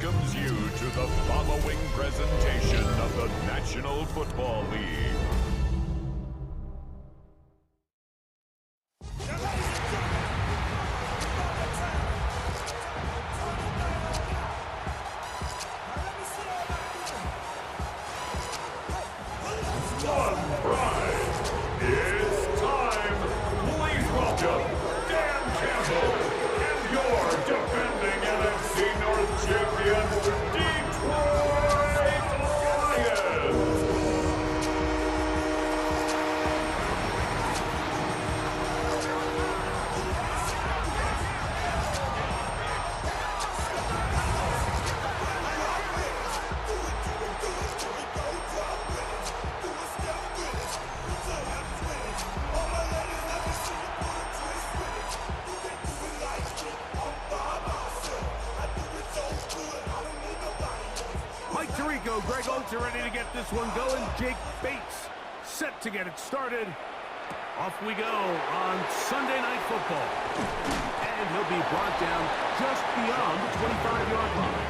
welcomes you to the following presentation of the National Football League. Greg Oates are ready to get this one going. Jake Bates set to get it started. Off we go on Sunday Night Football. And he'll be brought down just beyond the 25-yard line.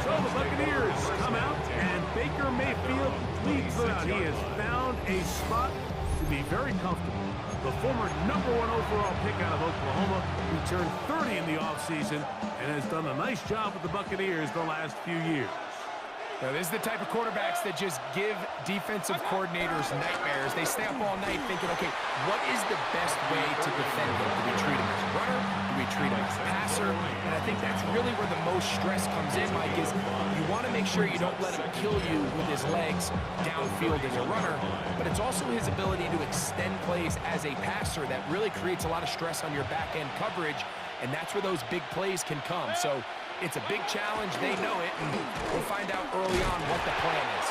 So the Buccaneers come out, and Baker Mayfield leads them out. He has found a spot to be very comfortable. The former #1 overall pick out of Oklahoma, who turned 30 in the offseason and has done a nice job with the Buccaneers the last few years. Now, this is the type of quarterbacks that just give defensive coordinators nightmares. They stay up all night thinking, okay, what is the best way to defend him? Do we treat him as a runner? Do we treat him as a passer? And I think that's really where the most stress comes in, Mike, is you want to make sure you don't let him kill you with his legs downfield as a runner, but it's also his ability to extend plays as a passer that really creates a lot of stress on your back-end coverage, and that's where those big plays can come. So it's a big challenge. They know it, and we'll find out early on what the plan is.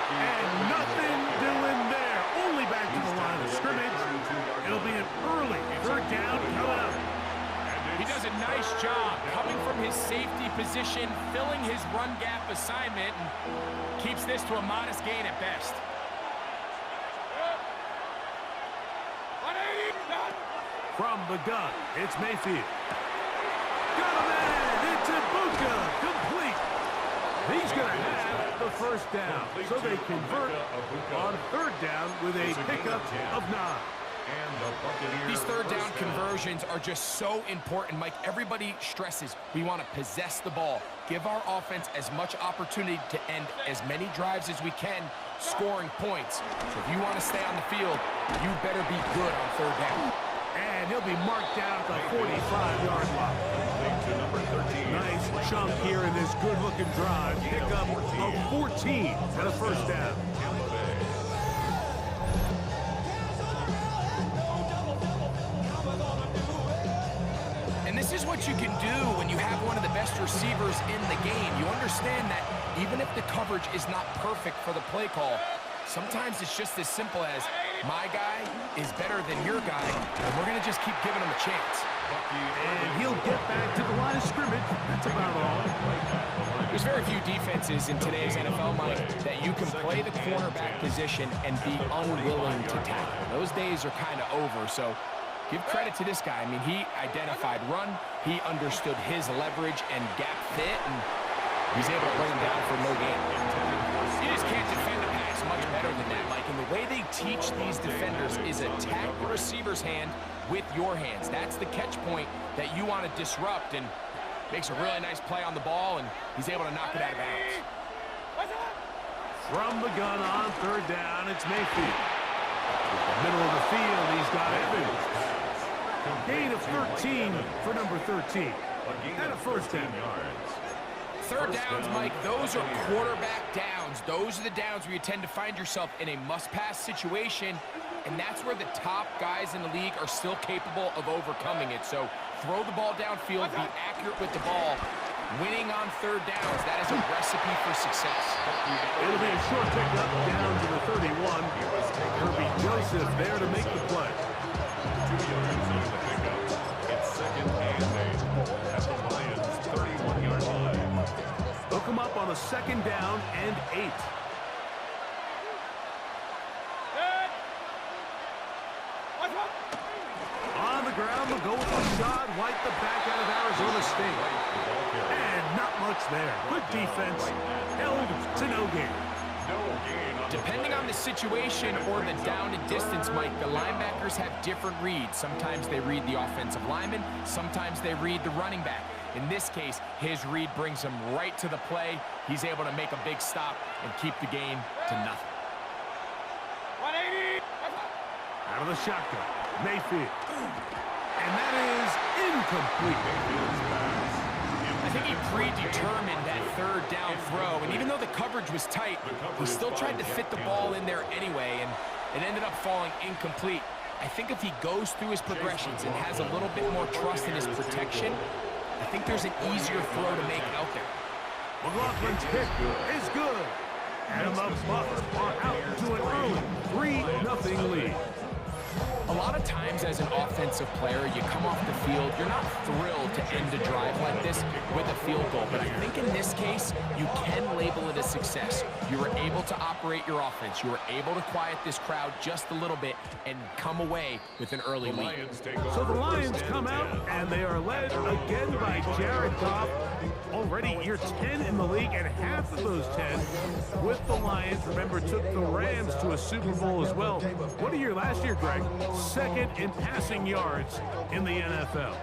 And nothing doing there. Only back to the line of scrimmage. It'll be an early third down coming up. He does a nice job coming from his safety position, filling his run gap assignment, and keeps this to a modest gain at best. From the gun, it's Mayfield. Got him in! It's Ibuka! Complete! He's going to have the first down. So they convert on third down with a pickup of 9. These third down conversions are just so important, Mike. Everybody stresses we want to possess the ball, give our offense as much opportunity to end as many drives as we can, scoring points. So if you want to stay on the field, you better be good on third down. And he'll be marked down at the 45-yard line. Nice chunk here in this good-looking drive. Pickup of 14 and a first down. And this is what you can do when you have one of the best receivers in the game. You understand that even if the coverage is not perfect for the play call, sometimes it's just as simple as my guy is better than your guy, and we're going to just keep giving him a chance. And he'll get back to the line of scrimmage. That's about all. There's very few defenses in today's NFL, Mike, that you can play the cornerback position and be unwilling to tackle. Those days are kind of over, so give credit to this guy. I mean, he identified run, he understood his leverage and gap fit, and he's able to bring him down for no gain. You just can't defend a pass much better than that, Mike. And the way they teach these defenders is attack the receiver's hand with your hands. That's the catch point that you want to disrupt, and makes a really nice play on the ball, and he's able to knock it out of bounds. From the gun on third down, it's Mayfield. Middle of the field, he's got Evans. Gain of 13 for number 13. And a first down. Third downs, Mike, those are quarterback downs. Those are the downs where you tend to find yourself in a must-pass situation, and that's where the top guys in the league are still capable of overcoming it. So throw the ball downfield, be accurate with the ball. Winning on third downs, that is a recipe for success. It'll be a short pickup down to the 31. Kirby Joseph there to make the play. 2 yards on the pickup. It's second and 8 at the Lions' 31-yard line. Hook him up on a second down and 8. On the ground, they'll go with Rashad White, the back out of Arizona State. And not much much there. Good defense. Held to no gain. Depending on the situation or the down and distance, Mike, the linebackers have different reads. Sometimes they read the offensive lineman. Sometimes they read the running back. In this case, his read brings him right to the play. He's able to make a big stop and keep the game to nothing. 180. Out of the shotgun. Mayfield. And that is incomplete. I think he predetermined that third down throw, and even though the coverage was tight, he still tried to fit the ball in there anyway, and it ended up falling incomplete. I think if he goes through his progressions and has a little bit more trust in his protection, I think there's an easier throw to make out there. McLaughlin's pick is good. And the Bucs are out to an early 3-0 lead. A lot of times as an offensive player, you come off the field, you're not thrilled to end a drive like this with a field goal. But I think in this case, you can label it a success. You were able to operate your offense. You were able to quiet this crowd just a little bit and come away with an early lead. So the Lions come out, and they are led again by Jared Goff. Already year 10 in the league, and half of those 10 with the Lions. Remember, took the Rams to a Super Bowl as well. What a year last year, Greg. Second in passing yards in the NFL.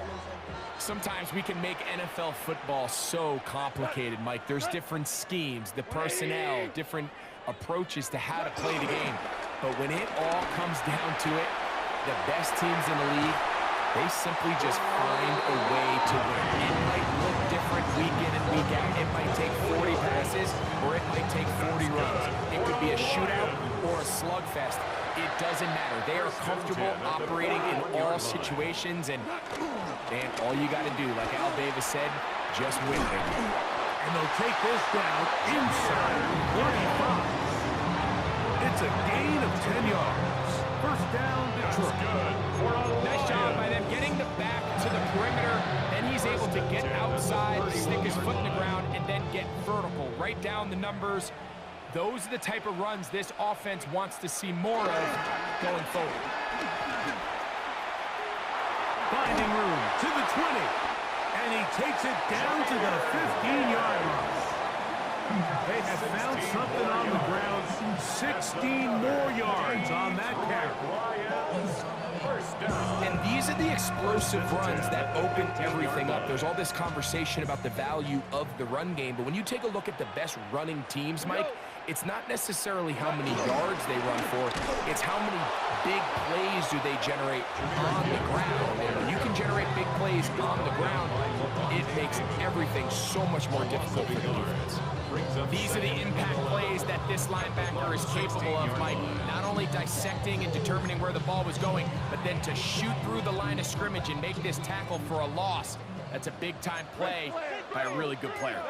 Sometimes we can make NFL football so complicated, Mike. There's different schemes, the personnel, different approaches to how to play the game. But when it all comes down to it, the best teams in the league, they simply just find a way to win. It might look different week in and week out. It might take 40 passes or it might take 40 runs. It could be a shootout or a slugfest. It doesn't matter. They are comfortable operating in all situations, and man, all you got to do, like Al Davis said, just win. And they'll take this down inside 35. It's a gain of 10 yards. First down, Detroit. Nice job by them getting the back to the perimeter. Then he's able to get outside, stick his foot in the ground, and then get vertical. Right down the numbers. Those are the type of runs this offense wants to see more of going forward. Finding room to the 20. And he takes it down to the 15-yard line. They have found something on the ground. 16 more yards on that carry. And these are the explosive runs that open everything up. There's all this conversation about the value of the run game, but when you take a look at the best running teams, Mike, it's not necessarily how many yards they run for, it's how many big plays do they generate on the ground. And when you can generate big plays on the ground, it makes everything so much more difficult for the defense. These are the impact plays that this linebacker is capable of, Mike. Not only dissecting and determining where the ball was going, but then to shoot through the line of scrimmage and make this tackle for a loss. That's a big-time play by a really good player.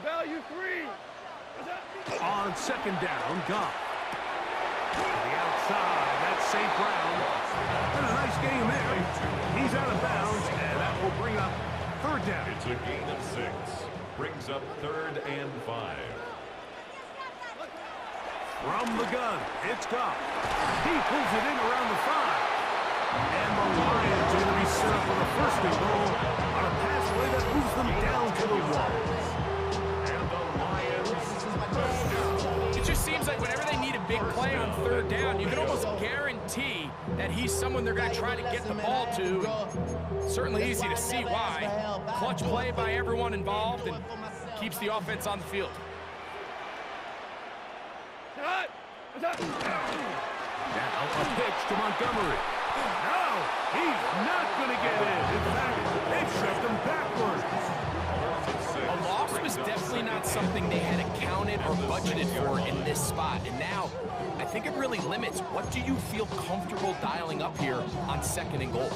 Value three. On second down, Goff. To the outside, that's St. Brown. And a nice game there. He's out of bounds, and that will bring up third down. It's a gain of 6. Brings up 3rd and 5. From the gun, it's Goff. He pulls it in around the 5. And the Lions are going to be set up with a first and goal on a pass play that moves them down to the wall. And the Lions. It just seems like whenever they need a big play on third down, you can almost guarantee that he's someone they're going to try to get the ball to. Certainly easy to see why. Clutch play by everyone involved and keeps the offense on the field. Now a pitch to Montgomery. No, he's not going to get in. In fact, they've shoved him backwards. A loss was definitely not something they had accounted or budgeted for in this spot. And now, I think it really limits what do you feel comfortable dialing up here on second and goal.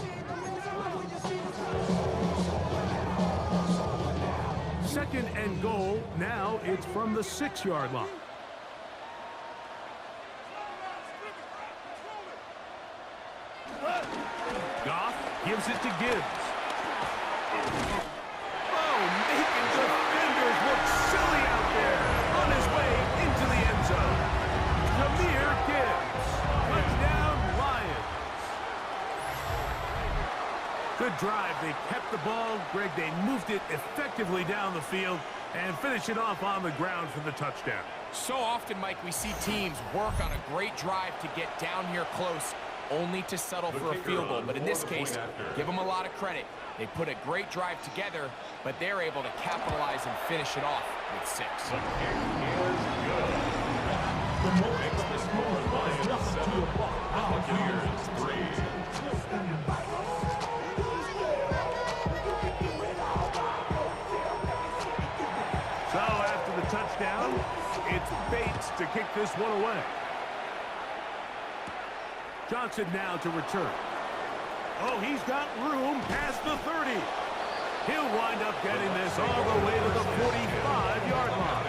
Second and goal. Now it's from the 6-yard line. Goff gives it to Gibbs. Oh, making defenders look silly out there. On his way into the end zone. Jahmyr Gibbs. Touchdown, Lions. Good drive. They kept the ball. Greg, they moved it effectively down the field and finish it off on the ground for the touchdown. So often, Mike, we see teams work on a great drive to get down here close, only to settle for a field goal. But in this case, give them a lot of credit. They put a great drive together, but they're able to capitalize and finish it off with 6. The kick is good. Makes the score Lions 7, Buccaneers 3. So after the touchdown, it's Bates to kick this one away. Johnson now to return. Oh, he's got room past the 30. He'll wind up getting this all the way to the 45-yard line.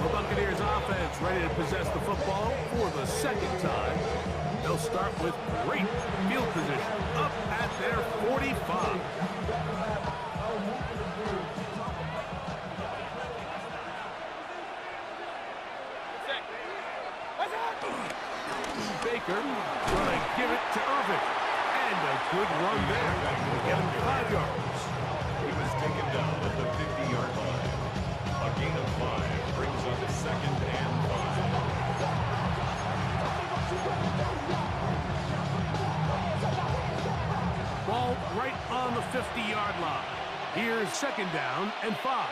The Buccaneers offense ready to possess the football for the second time. They'll start with great field position up at their 45. Baker going to give it to Irving. And a good run there. Get him 5 yards. He was taken down at the 50-yard line. A gain of 5 brings up 2nd and 5. Ball right on the 50-yard line. Here's 2nd down and 5.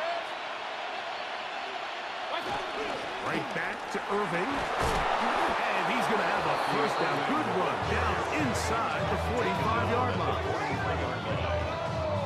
Right back to Irving. And he's going to have a first down. Good run down inside the 45-yard line.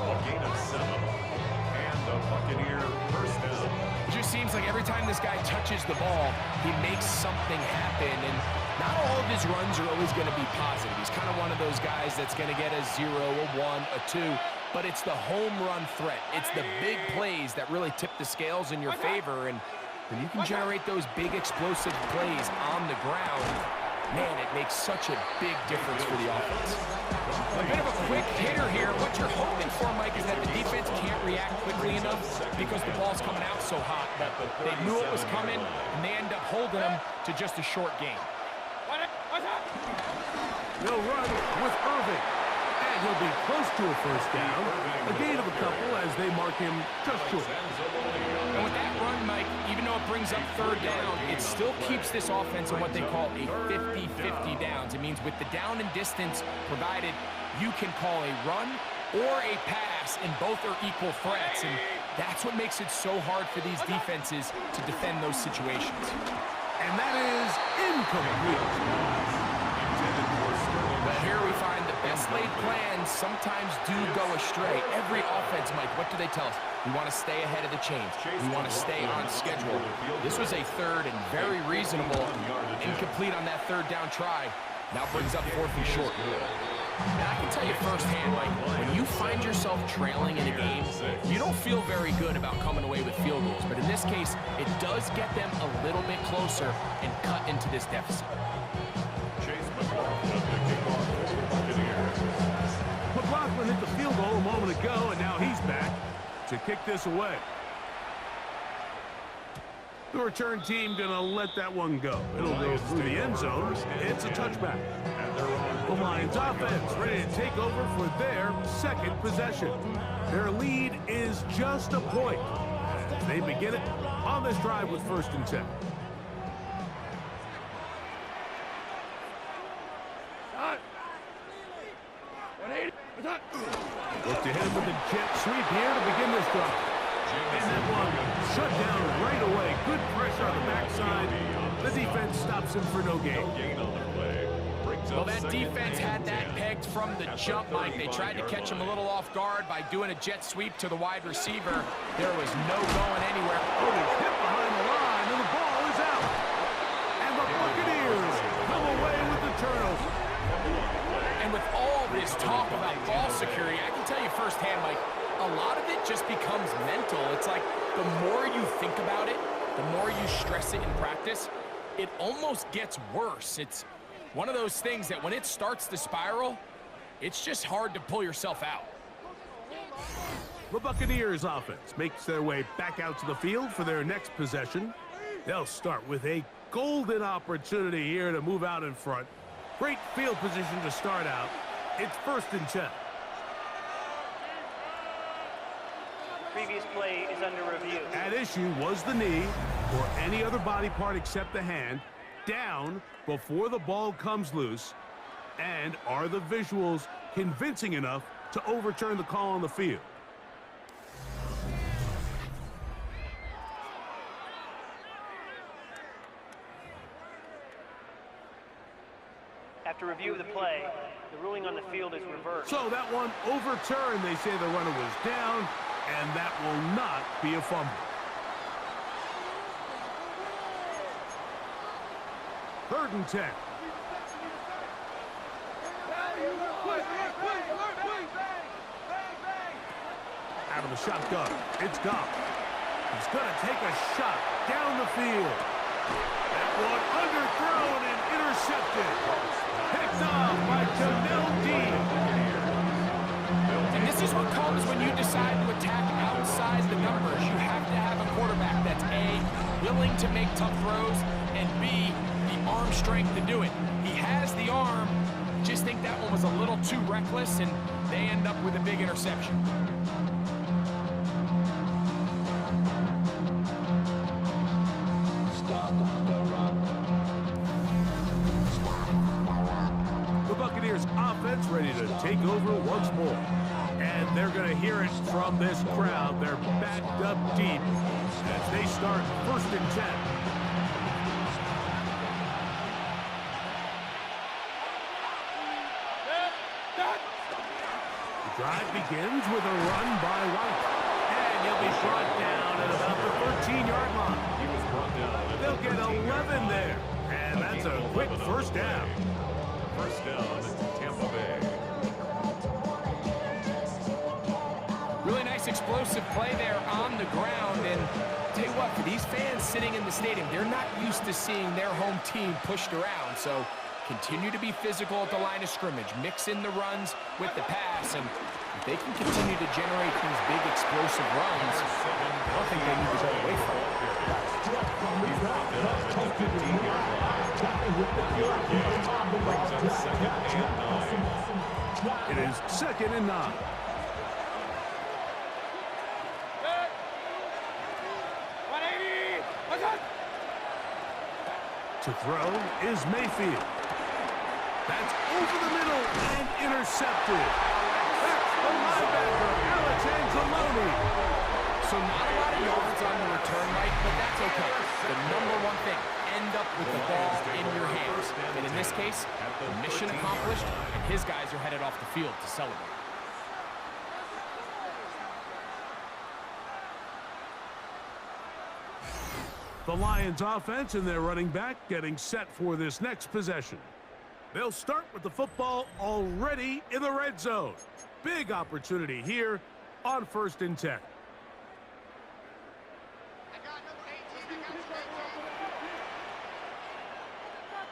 A gain of 7. And the Buccaneer first down. It just seems like every time this guy touches the ball, he makes something happen. And not all of his runs are always going to be positive. He's kind of one of those guys that's going to get a 0, a 1, a 2. But it's the home run threat. It's the big plays that really tip the scales in your favor. And when you can generate those big explosive plays on the ground, man, it makes such a big difference for the offense. A bit of a quick hitter here. What you're hoping for, Mike, is that the defense can't react quickly enough because the ball's coming out so hot. But they knew it was coming, and they end up holding them to just a short gain. They'll run with Irving. And he'll be close to a first down. A gain of a couple as they mark him just short. And with that run, Mike, even though it brings up 3rd down, it still keeps this offense in what they call a 50-50 downs. It means with the down and distance provided, you can call a run or a pass, and both are equal threats. And that's what makes it so hard for these defenses to defend those situations. And that is incomplete. But here we find the best laid plans sometimes do go astray. Every offense, Mike, what do they tell us? We want to stay ahead of the chains. We want to stay on schedule. This was a 3rd and very reasonable. Incomplete on that 3rd down try. Now brings up 4th and short. And I can tell you firsthand, Mike, when you find yourself trailing in a game, you don't feel very good about coming away with field goals. But in this case, it does get them a little bit closer and cut into this deficit. McLaughlin hit the field goal a moment ago, and now he's back to kick this away. The return team going to let that one go. It'll go through the end zone. It's a touchback. The Lions offense ready to take over for their 2nd possession. Their lead is just a point. They begin it on this drive with 1st and 10. Look to him with a jet sweep here to begin this drive. And that one shut down right away. Good pressure on the backside. The defense stops him for no gain. Well, that defense had that pegged from the jump, Mike. They tried to catch him a little off guard by doing a jet sweep to the wide receiver. There was no going anywhere. Oh, he's hit behind the line, and the ball is out. And the Buccaneers come away with the turnover. And with all this talk about ball security, I can tell you firsthand, Mike, a lot of it just becomes mental. It's like the more you think about it, the more you stress it in practice, it almost gets worse. It's one of those things that when it starts to spiral, it's just hard to pull yourself out. The Buccaneers offense makes their way back out to the field for their next possession. They'll start with a golden opportunity here to move out in front. Great field position to start out. It's 1st and 10. previous play is under review. At issue was the knee, or any other body part except the hand, down before the ball comes loose. And are the visuals convincing enough to overturn the call on the field? After review of the play, the ruling on the field is reversed. So that one overturned. They say the runner was down, and that will not be a fumble. Third and 10. Out of the shotgun, it's Goff. He's going to take a shot down the field. That one underthrown and intercepted. Picked off by Jamel Dean. And this is what comes when you decide to attack outside the numbers. You have to have a quarterback that's A, willing to make tough throws, and B, the arm strength to do it. He has the arm. Just think that one was a little too reckless, and they end up with a big interception. The Buccaneers offense ready to take over once more. And they're going to hear it from this crowd. They're backed up deep as they start first and 10. The drive begins with a run by White. And he'll be brought down at about the 13-yard line. He was brought down. They'll get 11 there. And that's a quick first down. First down, Tampa Bay. Really nice explosive play there on the ground. And tell you what, for these fans sitting in the stadium, they're not used to seeing their home team pushed around. So continue to be physical at the line of scrimmage. Mix in the runs with the pass. And if they can continue to generate these big explosive runs, I don't think they need to go away from it. He's brought down at the 15-yard line. Your game brings up second and 9. It is second and 9. To throw is Mayfield. That's over the middle and intercepted. That's the linebacker, Alex Anzalone. So not a lot of yards on the return, right? But that's okay. The number one thing, end up with the ball in your hands. And in this case, mission accomplished, and his guys are headed off the field to celebrate. The Lions offense and their running back getting set for this next possession. They'll start with the football already in the red zone. Big opportunity here on first and 10.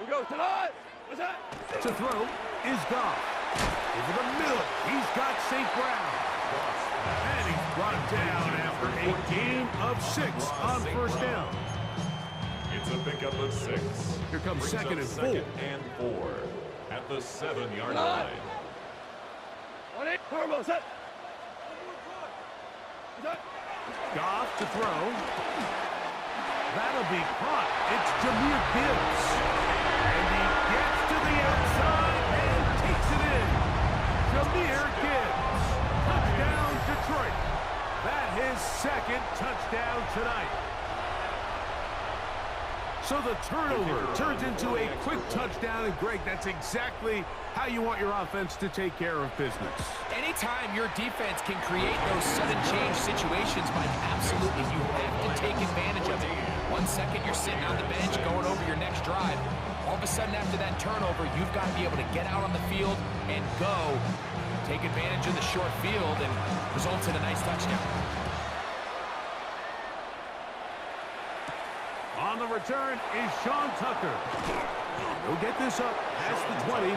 We go tonight. What's that? To throw is Goff. Over the middle, he's got St. Brown. And he's brought down after a gain of 6 on first down. It's a pickup of 6. Here comes Brings second up and 4. second and 4 at the 7-yard line. 1-8. Turbo set. Goff to throw. That'll be caught. It's Jahmyr Gibbs. And he gets to the outside and takes it in. Jahmyr Gibbs. Touchdown, Detroit. That's his second touchdown tonight. So the turnover turns into a quick touchdown, and Greg, that's exactly how you want your offense to take care of business. Anytime your defense can create those sudden change situations, Mike, absolutely, you have to take advantage of it. 1 second you're sitting on the bench going over your next drive. All of a sudden after that turnover, you've got to be able to get out on the field and go. Take advantage of the short field and results in a nice touchdown. On the return is Sean Tucker. He'll get this up past the 20.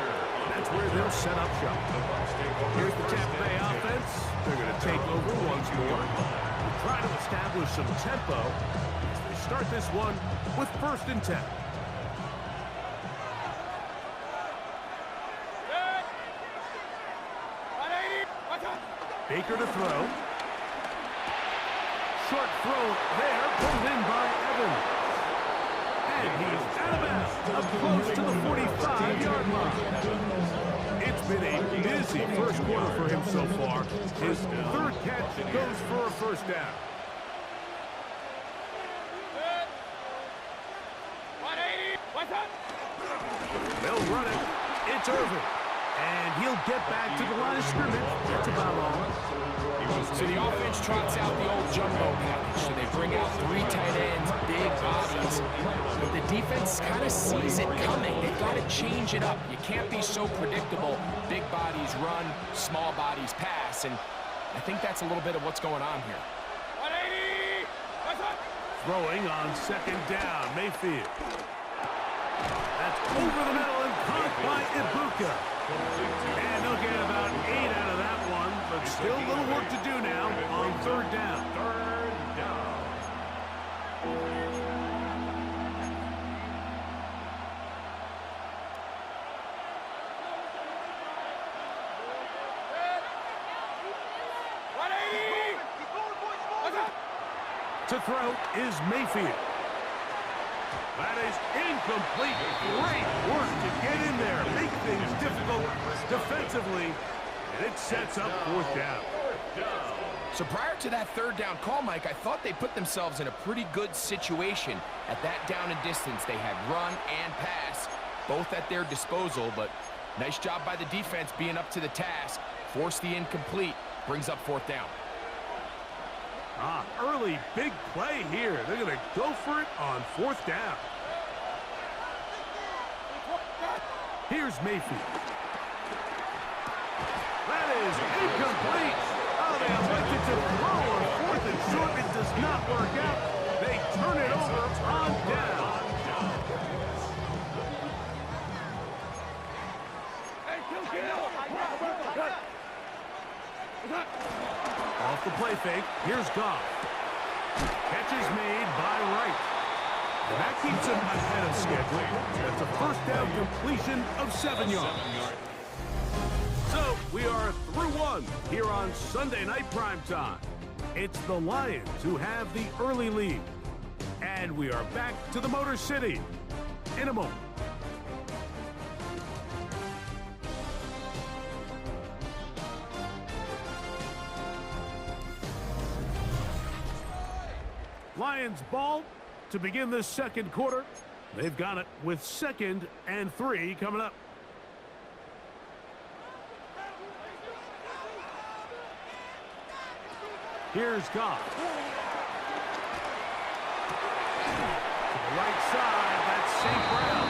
That's where they'll set up shop. Here's the Tampa Bay offense. They're going to take over once more. Try to establish some tempo as they start this one with first and 10. Baker to throw. short throw there, pulled in by Evans. And he's out of bounds, up close to the 45-yard line. It's been a busy first quarter for him so far. His third catch goes for a first down. 180. What's up? They'll run it. It's Irvin. And he'll get back to the line of scrimmage. That's about all. So the offense trots out the old jumbo package. So they bring out 3 tight ends, big bodies. But the defense kind of sees it coming. They've got to change it up. You can't be so predictable. Big bodies run, small bodies pass. And I think that's a little bit of what's going on here. 180. What's up? Throwing on second down, Mayfield. That's over the middle and caught by Ibuka. And they'll get about 8 out of that one, but still a little work to do now on third down. To throw is Mayfield. That is incomplete. Great work to get in there, make things difficult defensively, and it sets up fourth down. So prior to that third down call, Mike, I thought they put themselves in a pretty good situation. At that down and distance, they had run and pass, both at their disposal, but nice job by the defense being up to the task. Force the incomplete, brings up fourth down. Early big play here. They're going to go for it on fourth down. Here's Mayfield. That is incomplete. Oh, they elected to throw on fourth and short. It does not work out. They turn it over on down. Off the play fake, here's Goff. Catch is made by Wright. And that keeps him ahead of schedule. That's a first down completion of 7 yards. So, we are through one here on Sunday Night Primetime. It's the Lions who have the early lead. And we are back to the Motor City in a moment. Lions ball to begin this second quarter. They've got it with 2nd and 3 coming up. Here's Goff. To the right side, that's St. Brown.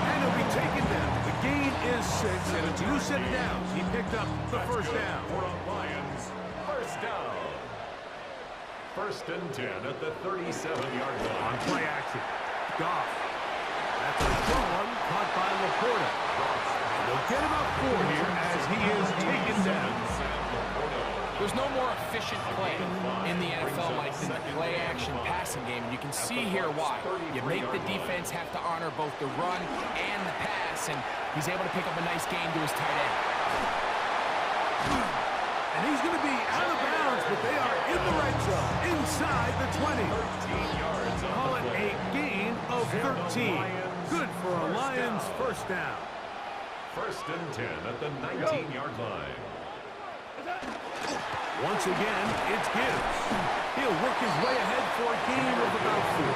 And he'll be taken down. The gain is 6, and it's loose set downs. He picked up the first down. For a Lions first down. 1st and 10 at the 37-yard line. On play action. Goff. That's a short one caught by Laporta. And they'll get about 4 here as he is taken down. There's no more efficient play in the NFL, Mike, than the play-action passing game. You can see here why. You make the defense have to honor both the run and the pass, and he's able to pick up a nice gain to his tight end. And he's going to be out of bounds, but they are in the red zone, inside the 20. 13 yards. Call it a gain of 13. Good for a Lions first down. 1st and 10 at the 19-yard line. Once again, it's Gibbs. He'll work his way ahead for a gain of about 4.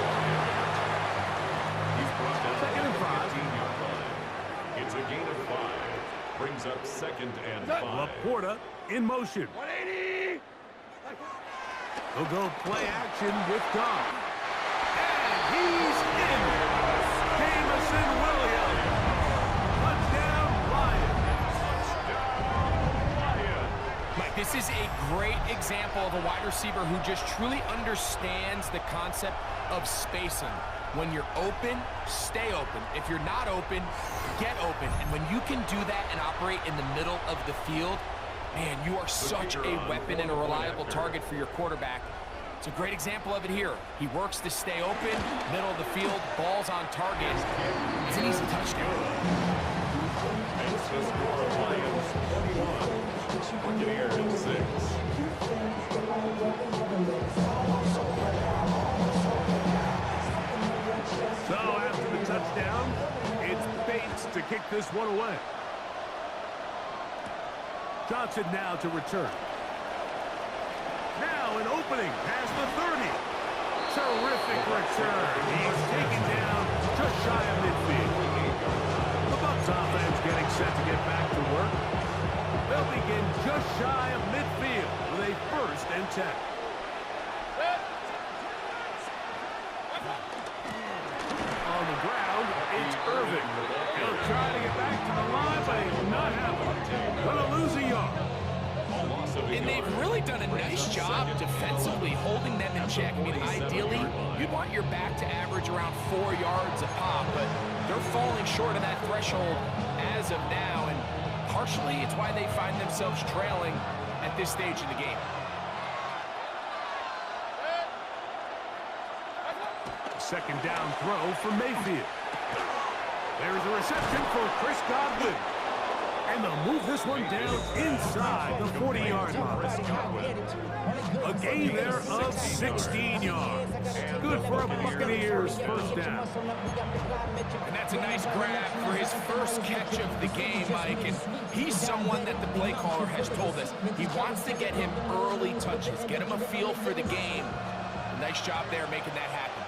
He's brought down 2nd and 5. 15-yard line. It's a gain of 5. Brings up 2nd and 5. Laporta in motion. 180. He'll go play action with Goff. And he's in. Jamison Williams. Touchdown, Lions. Mike, this is a great example of a wide receiver who just truly understands the concept of spacing. When you're open, stay open. If you're not open, get open. And when you can do that and operate in the middle of the field, man, you are such a weapon and a reliable target for your quarterback. It's a great example of it here. He works to stay open, middle of the field, ball's on target. It's an easy touchdown. It's the score of Lions 21, Buccaneers 6. this one away. Johnson now to return. Now an opening past the 30. Terrific return. He's taken down just shy of midfield. The Bucs offense getting set to get back to work. They'll begin just shy of midfield with a 1st and 10. On the ground, it's Irving. He'll try to get back to the line, but it's not happening. Gonna lose a yard. And they've really done a nice job defensively holding them in check. I mean, ideally, you'd want your back to average around 4 yards a pop, but they're falling short of that threshold as of now, and partially it's why they find themselves trailing at this stage in the game. Second down throw for Mayfield. There's a reception for Chris Godwin. And they'll move this one down inside the 40-yard line. A gain there of 16 yards. Good for a Buccaneers 1st down. And that's a nice grab for his first catch of the game, Mike. And he's someone that the play caller has told us he wants to get him early touches, get him a feel for the game. Nice job there making that happen.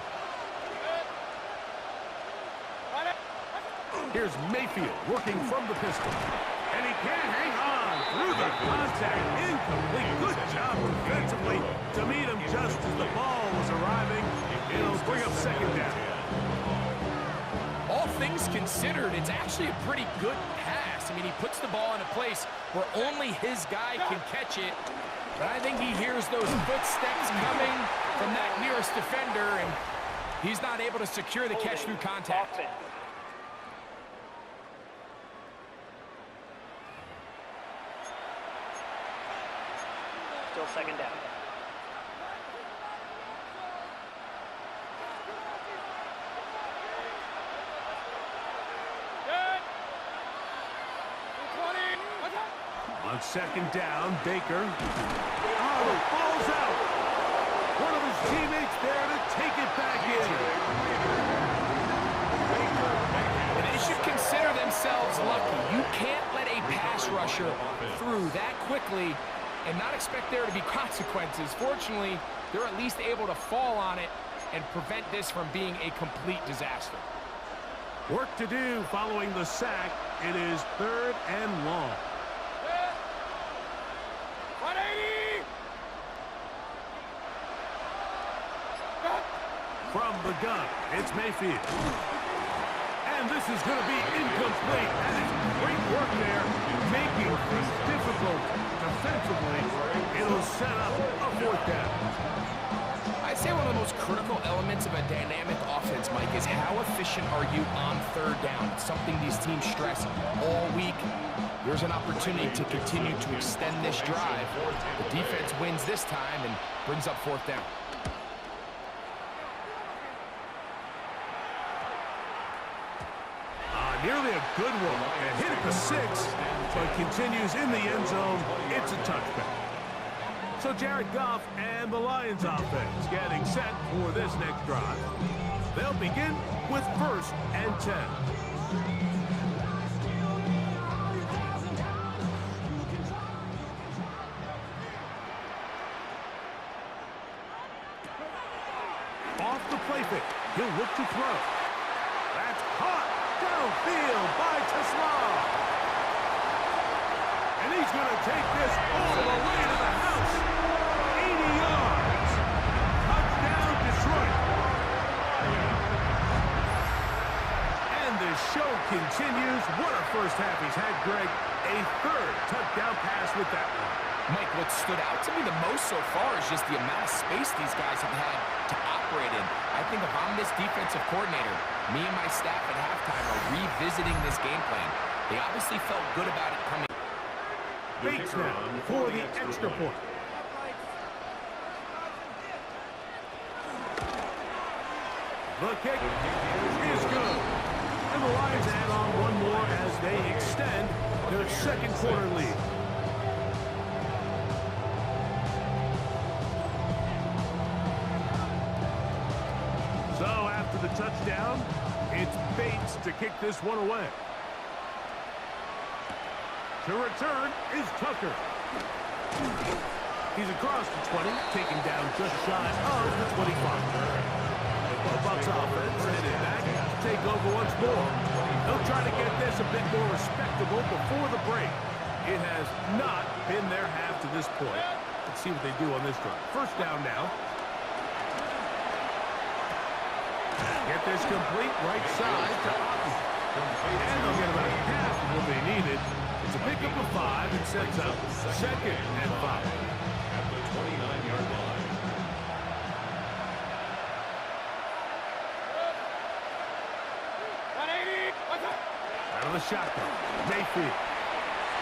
Here's Mayfield working from the pistol. And he can't hang on through the contact. Incomplete. Good job defensively to meet him just as the ball was arriving. It'll bring up 2nd down. All things considered, it's actually a pretty good pass. I mean, he puts the ball in a place where only his guy can catch it. But I think he hears those footsteps coming from that nearest defender, and he's not able to secure the catch through contact. Still 2nd down. On 2nd down, Baker. Oh, the ball's out. One of his teammates there to take it back in. And they should consider themselves lucky. You can't let a pass rusher through that quickly and not expect there to be consequences. Fortunately, they're at least able to fall on it and prevent this from being a complete disaster. Work to do following the sack. It is 3rd and long. 180! From the gun, it's Mayfield. And this is going to be incomplete. That is great work there, making things difficult defensively. It'll set up a 4th down. I'd say one of the most critical elements of a dynamic offense, Mike, is how efficient are you on 3rd down? It's something these teams stress all week. There's an opportunity to continue to extend this drive. The defense wins this time and brings up 4th down. Nearly a good one. And hit at the 6, but continues in the end zone. It's a touchback. So Jared Goff and the Lions offense getting set for this next drive. They'll begin with 1st and 10. Off the play fake. He'll look to throw. That's caught. Downfield by Tesla. And he's going to take this all the way to the house. 80 yards. Touchdown, Detroit. And the show continues. What a first half he's had, Greg. A 3rd touchdown pass with that one. Mike, what stood out to me the most so far is just the amount of space these guys have had to operate in. I think if I'm this defensive coordinator, me and my staff at halftime are revisiting this game plan. They obviously felt good about it coming. Bates now for the extra point. The kick is good. And the Lions add on one more as they extend their 2nd quarter lead. So after the touchdown, it's Bates to kick this one away. To return is Tucker. He's across the 20, taken down just shy of the 25. The Bucs offense headed back to take over once more. They'll try to get this a bit more respectable before the break. It has not been their half to this point. Let's see what they do on this drive. First down now. Get this complete right side to Otten. And they'll get about half of what they needed. It's a pickup of 5 and sets up 2nd and 5. At the 29-yard line. Out of the shotgun, Mayfield.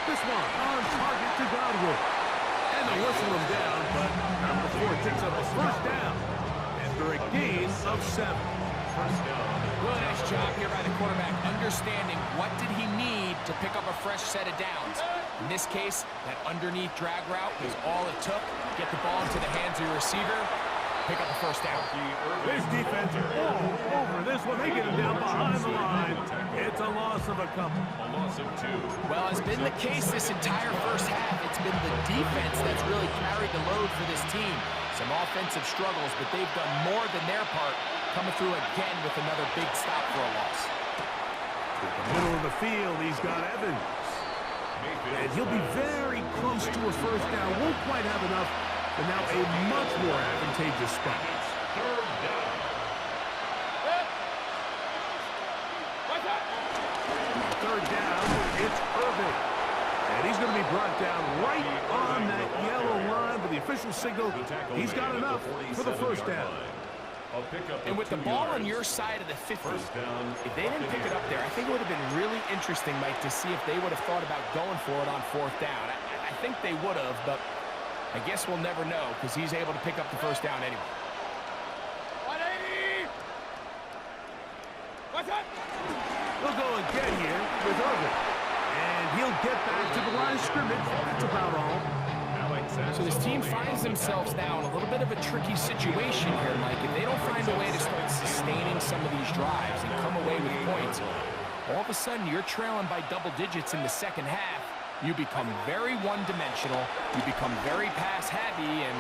This one on target to Godwin. And they whistle him down, but number 4 picks up a first down after a gain of 7. First down. Really nice job here by the quarterback, understanding what did he need to pick up a fresh set of downs. In this case, that underneath drag route was all it took. Get the ball into the hands of your receiver, pick up the first down. This defense all over this one. They get him down behind the line. It's a loss of a couple. A loss of 2. Well, it's been the case this entire first half. It's been the defense that's really carried the load for this team. Some offensive struggles, but they've done more than their part, coming through again with another big stop for a loss. In the middle of the field, he's got Evans. And he'll be very close to a first down. Won't quite have enough, but now a much more advantageous spot. Third down. Third down, it's Irving. And he's going to be brought down right on that yellow line with the official signal. He's got enough for the first down. And with the ball on your side of the 50, if they didn't pick it up there, I think it would have been really interesting, Mike, to see if they would have thought about going for it on 4th down. I think they would have, but I guess we'll never know because he's able to pick up the first down anyway. 180! What's up? They'll go again here with Irving. And he'll get back to the line of scrimmage. That's about all. So this team finds themselves now in a little bit of a tricky situation here, Mike. If they don't find a way to start sustaining some of these drives and come away with points, all of a sudden you're trailing by double digits in the second half. You become very one-dimensional. You become very pass-heavy, and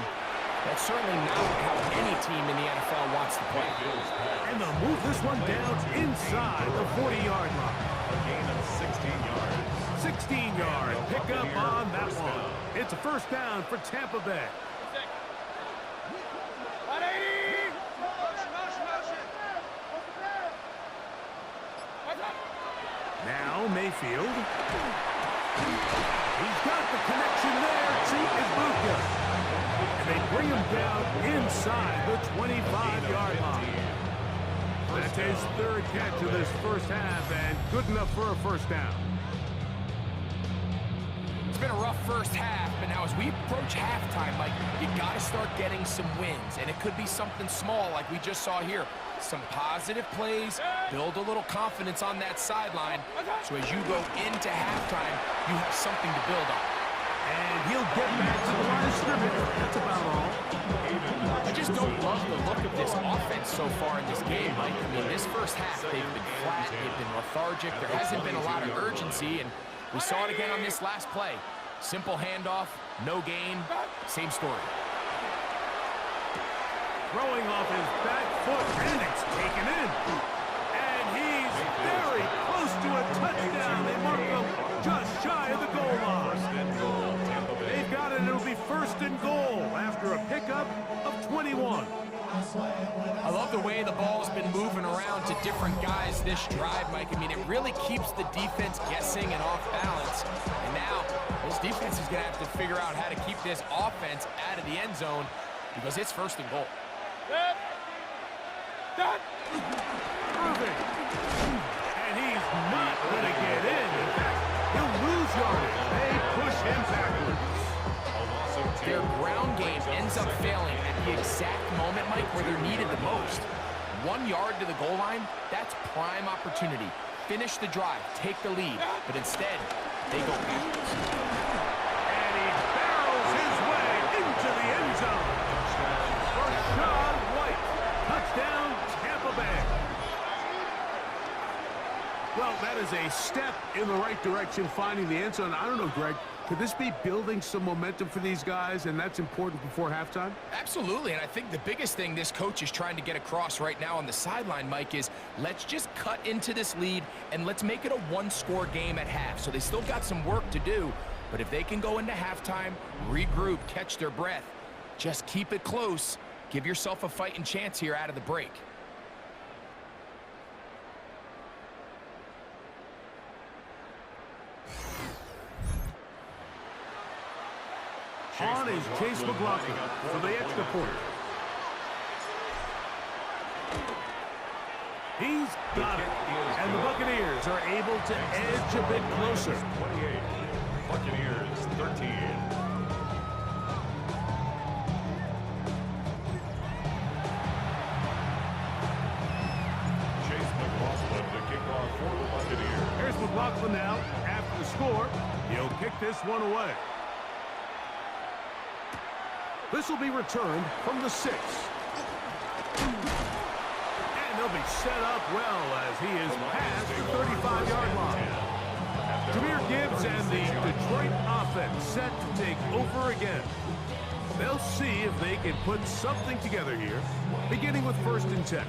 that's certainly not how any team in the NFL wants to play. And they'll move this one down inside the 40-yard line. A gain of 16 yards. 16-yard pickup on that one. It's a first down for Tampa Bay. 180! Now Mayfield. He's got the connection there. See, Ibuka. And they bring him down inside the 25-yard line. That's his 3rd catch of this first half, and good enough for a first down. It's been a rough first half, but now as we approach halftime, Mike, you got to start getting some wins, and it could be something small like we just saw here. Some positive plays, build a little confidence on that sideline, so as you go into halftime, you have something to build on. And he'll get back to the line of scrimmage. That's about all. I just don't love the look of this offense so far in this game, Mike. I mean, this first half, they've been flat, they've been lethargic, there hasn't been a lot of urgency, and we saw it again on this last play. Simple handoff, no gain, same story. Throwing off his back foot, and it's taken in. And he's very close to a touchdown. They mark him just shy of the goal line. They've got it. It'll be 1st and goal after a pickup of 21. I love the way the ball's been moving around to different guys this drive, Mike. I mean, it really keeps the defense guessing and off balance. And now, this defense is going to have to figure out how to keep this offense out of the end zone because it's 1st and goal. Irving. And he's not going to get in. In fact, he'll lose yardage. They push him backwards. Their ground game ends up failing at the exact moment, Mike, where they're needed the most. 1 yard to the goal line, that's prime opportunity. Finish the drive, take the lead, but instead, they go backwards. And he barrels his way into the end zone. Rashad White, touchdown Tampa Bay. Well, that is a step in the right direction, finding the end zone. I don't know, Greg. Could this be building some momentum for these guys, and that's important before halftime? Absolutely, and I think the biggest thing this coach is trying to get across right now on the sideline, Mike, is let's just cut into this lead and let's make it a one-score game at half. So they still got some work to do, but if they can go into halftime, regroup, catch their breath, just keep it close, give yourself a fighting chance here out of the break. On is Chase McLaughlin for the extra point. He's got it. And the Buccaneers are able to edge a bit closer. 28. Buccaneers 13. Chase McLaughlin to kick off for the Buccaneers. Here's McLaughlin now. After the score, he'll kick this one away. This will be returned from the 6. And they'll be set up well as he is past the 35-yard line. Jahmyr Gibbs and the Detroit offense set to take over again. They'll see if they can put something together here, beginning with 1st and 10.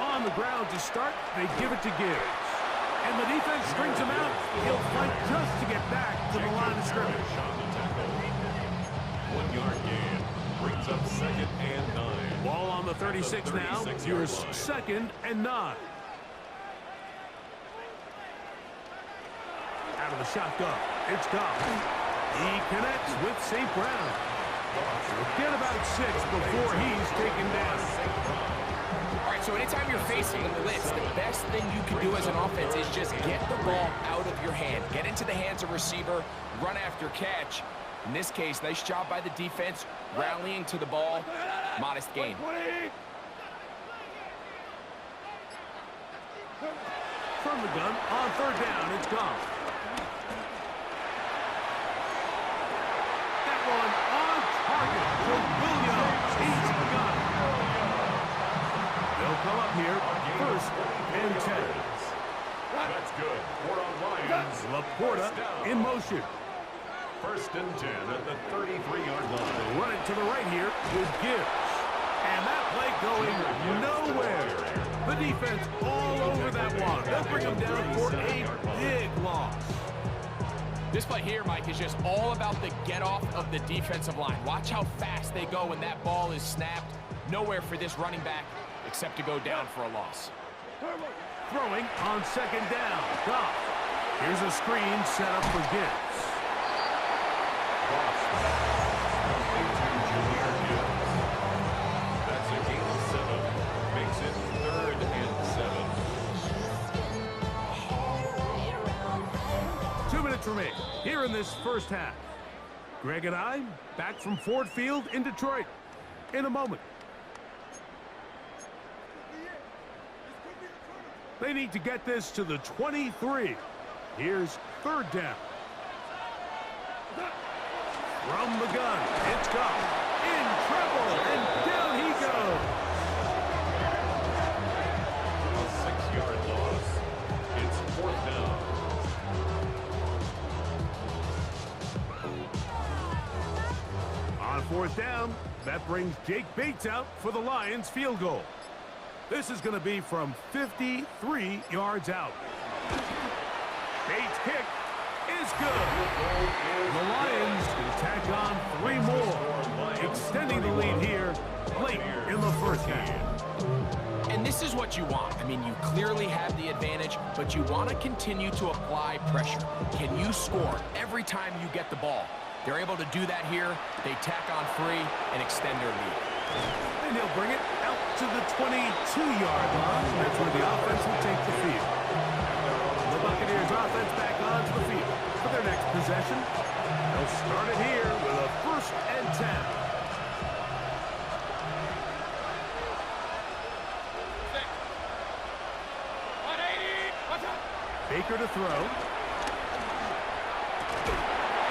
On the ground to start, they give it to Gibbs. And the defense strings him out. He'll fight just to get back to the line of scrimmage. 1 yard gain. Brings up 2nd and 9. Ball on the 36 now. Here's 2nd and 9. Out of the shotgun. It's Goff. He connects with St. Brown. He'll get about 6 before he's taken down. All right, so anytime you're facing a blitz, the best thing you can do as an offense is just get the ball out of your hand. Get into the hands of receiver, run after catch. In this case, nice job by the defense, rallying to the ball. Modest gain. From the gun, on 3rd down, it's Goff. That one on target for Williams. He's got it. They'll come up here, 1st and 10. That's good. Ford on Lions. Laporta in motion. 1st and 10 at the 33-yard line. Run it to the right here with Gibbs. And that play going nowhere. The defense all over that one. They'll bring him down for a big loss. This play here, Mike, is just all about the get-off of the defensive line. Watch how fast they go when that ball is snapped. Nowhere for this running back except to go down for a loss. Throwing on 2nd down. Goff. Here's a screen set up for Gibbs. That's a gain of 7. Makes it 3rd and 7. 2 minutes remain here in this first half. Greg and I back from Ford Field in Detroit in a moment. They need to get this to the 23. Here's 3rd down. From the gun, it's Goff. In trouble, and down he goes. A 6-yard loss. It's 4th down. On 4th down, that brings Jake Bates out for the Lions field goal. This is going to be from 53 yards out. Bates' kick is good. The Lions can tack on 3 more, extending the lead here late in the first half. And this is what you want. I mean, you clearly have the advantage, but you want to continue to apply pressure. Can you score every time you get the ball? They're able to do that here. They tack on 3 and extend their lead. And he'll bring it out to the 22-yard line. That's where the offense will take the field. The Buccaneers offense back onto the field for their next possession. They'll start it here with a 1st and 10. Baker to throw.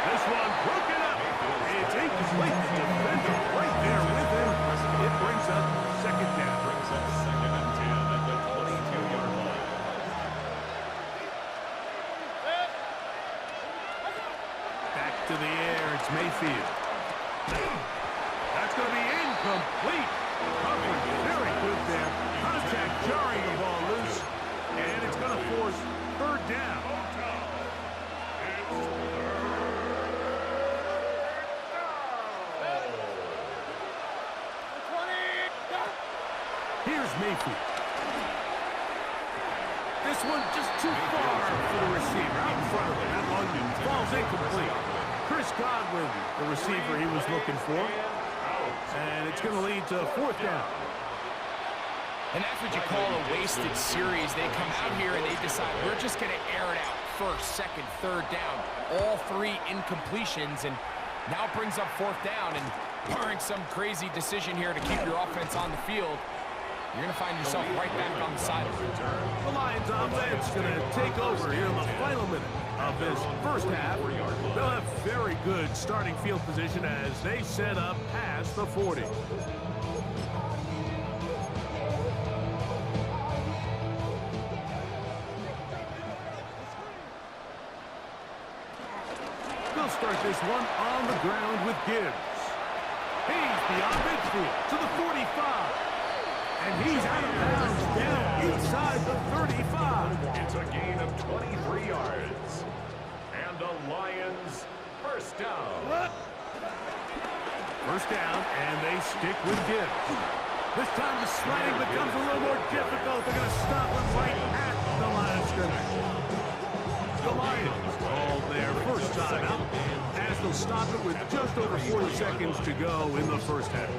This one broken up. It's incomplete. The defender right there with him. It brings up second down. Brings up 2nd and 10 at the 22-yard line. Back to the air. It's Mayfield. That's going to be incomplete. Coverage very good there. Contact jarring the ball loose. And it's going to force third down. Here's Mayfield. This one just too far for the receiver. Out in front of him. That one falls incomplete. Chris Godwin, the receiver he was looking for. And it's going to lead to fourth down. And that's what you call a wasted series. They come out here and they decide we're just going to air it out. First, second, third down. All three incompletions. And now brings up fourth down. And barring some crazy decision here to keep your offense on the field, you're going to find yourself right back on the sideline. The Lions offense going to take over here in the final minute of this first half. They'll have very good starting field position as they set up past the 40. They'll start this one on the ground with Gibbs. He's beyond midfield to the 45. And he's out of bounds down inside the 35. It's a gain of 23 yards. And the Lions first down. First down, and they stick with Gibbs. This time the sliding becomes a little more difficult. They're going to stop him right at the line of scrimmage. The Lions call their first timeout as they'll stop it with just over 40 seconds to go in the first half.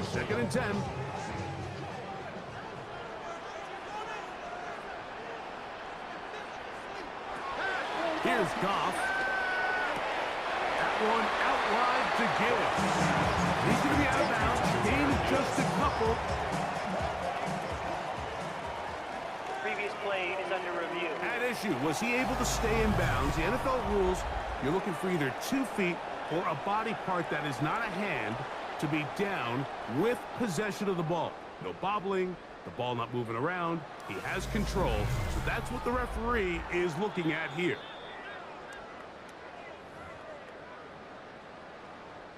2nd and 10. Here's Goff. That one out wide to Gibbs. He's going to be out of bounds. Gain of just a couple. Previous play is under review. At issue, was he able to stay in bounds? The NFL rules, you're looking for either 2 feet or a body part that is not a hand to be down with possession of the ball. No bobbling, the ball not moving around. He has control, so that's what the referee is looking at here.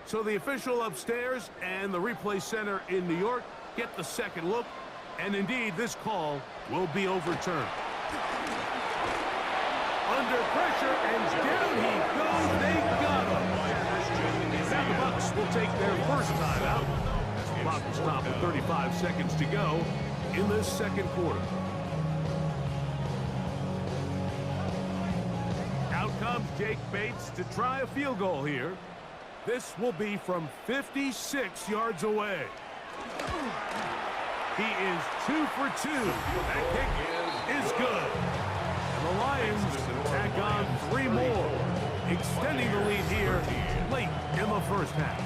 So the official upstairs and the replay center in New York get the second look, and indeed this call will be overturned. Under pressure, and down he goes. They got him. Now the Bucs will take their first timeout. The clock will stop with 35 seconds to go in this second quarter. Out comes Jake Bates to try a field goal here. This will be from 56 yards away. He is 2 for 2. That kick is good. And the Lions tack on 3 more, extending the lead here late in the first half.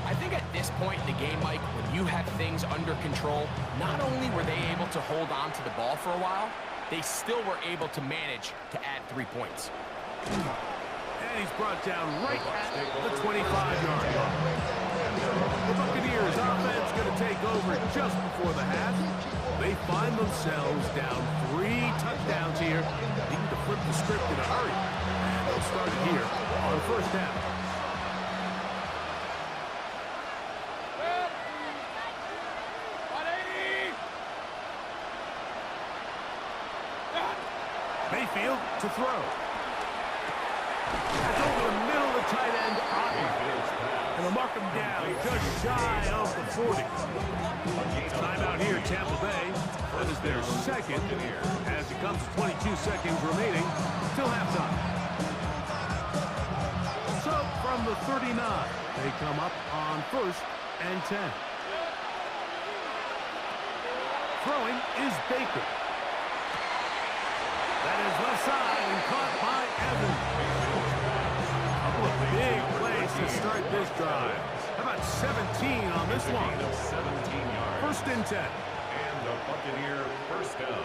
I think at this point in the game, Mike, when you have things under control, not only were they able to hold on to the ball for a while, they still were able to manage to add 3 points. And he's brought down right at the 25-yard line. The Buccaneers offense going to take over just before the half. They find themselves down 3 touchdowns here, needing to flip the script in a hurry. And they'll start it here on the first half. Mayfield to throw. That's over the middle of the tight end. And they'll mark him down just shy of the 40. Timeout here, Tampa Bay. That is their second as it comes to 22 seconds remaining till halftime. So from the 39, they come up on 1st and 10. Throwing is Baker. That is left side and caught by Evans. A couple of big plays to start this drive. How about 17 on this one? 17 yards. 1st and 10. And the Buccaneer first down.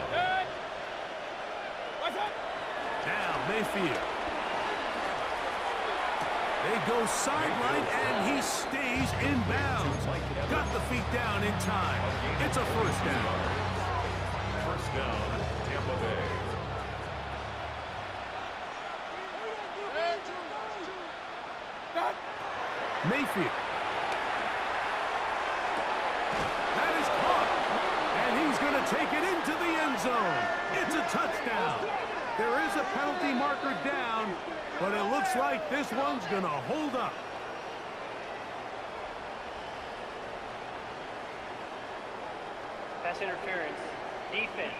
Now Mayfield. They go sideline, and he stays in bounds. Got the feet down in time. It's a first down. First down, Tampa Bay. Mayfield. That is caught. And he's going to take it into the end zone. It's a touchdown. There is a penalty marker down, but it looks like this one's going to hold up. Pass interference. Defense.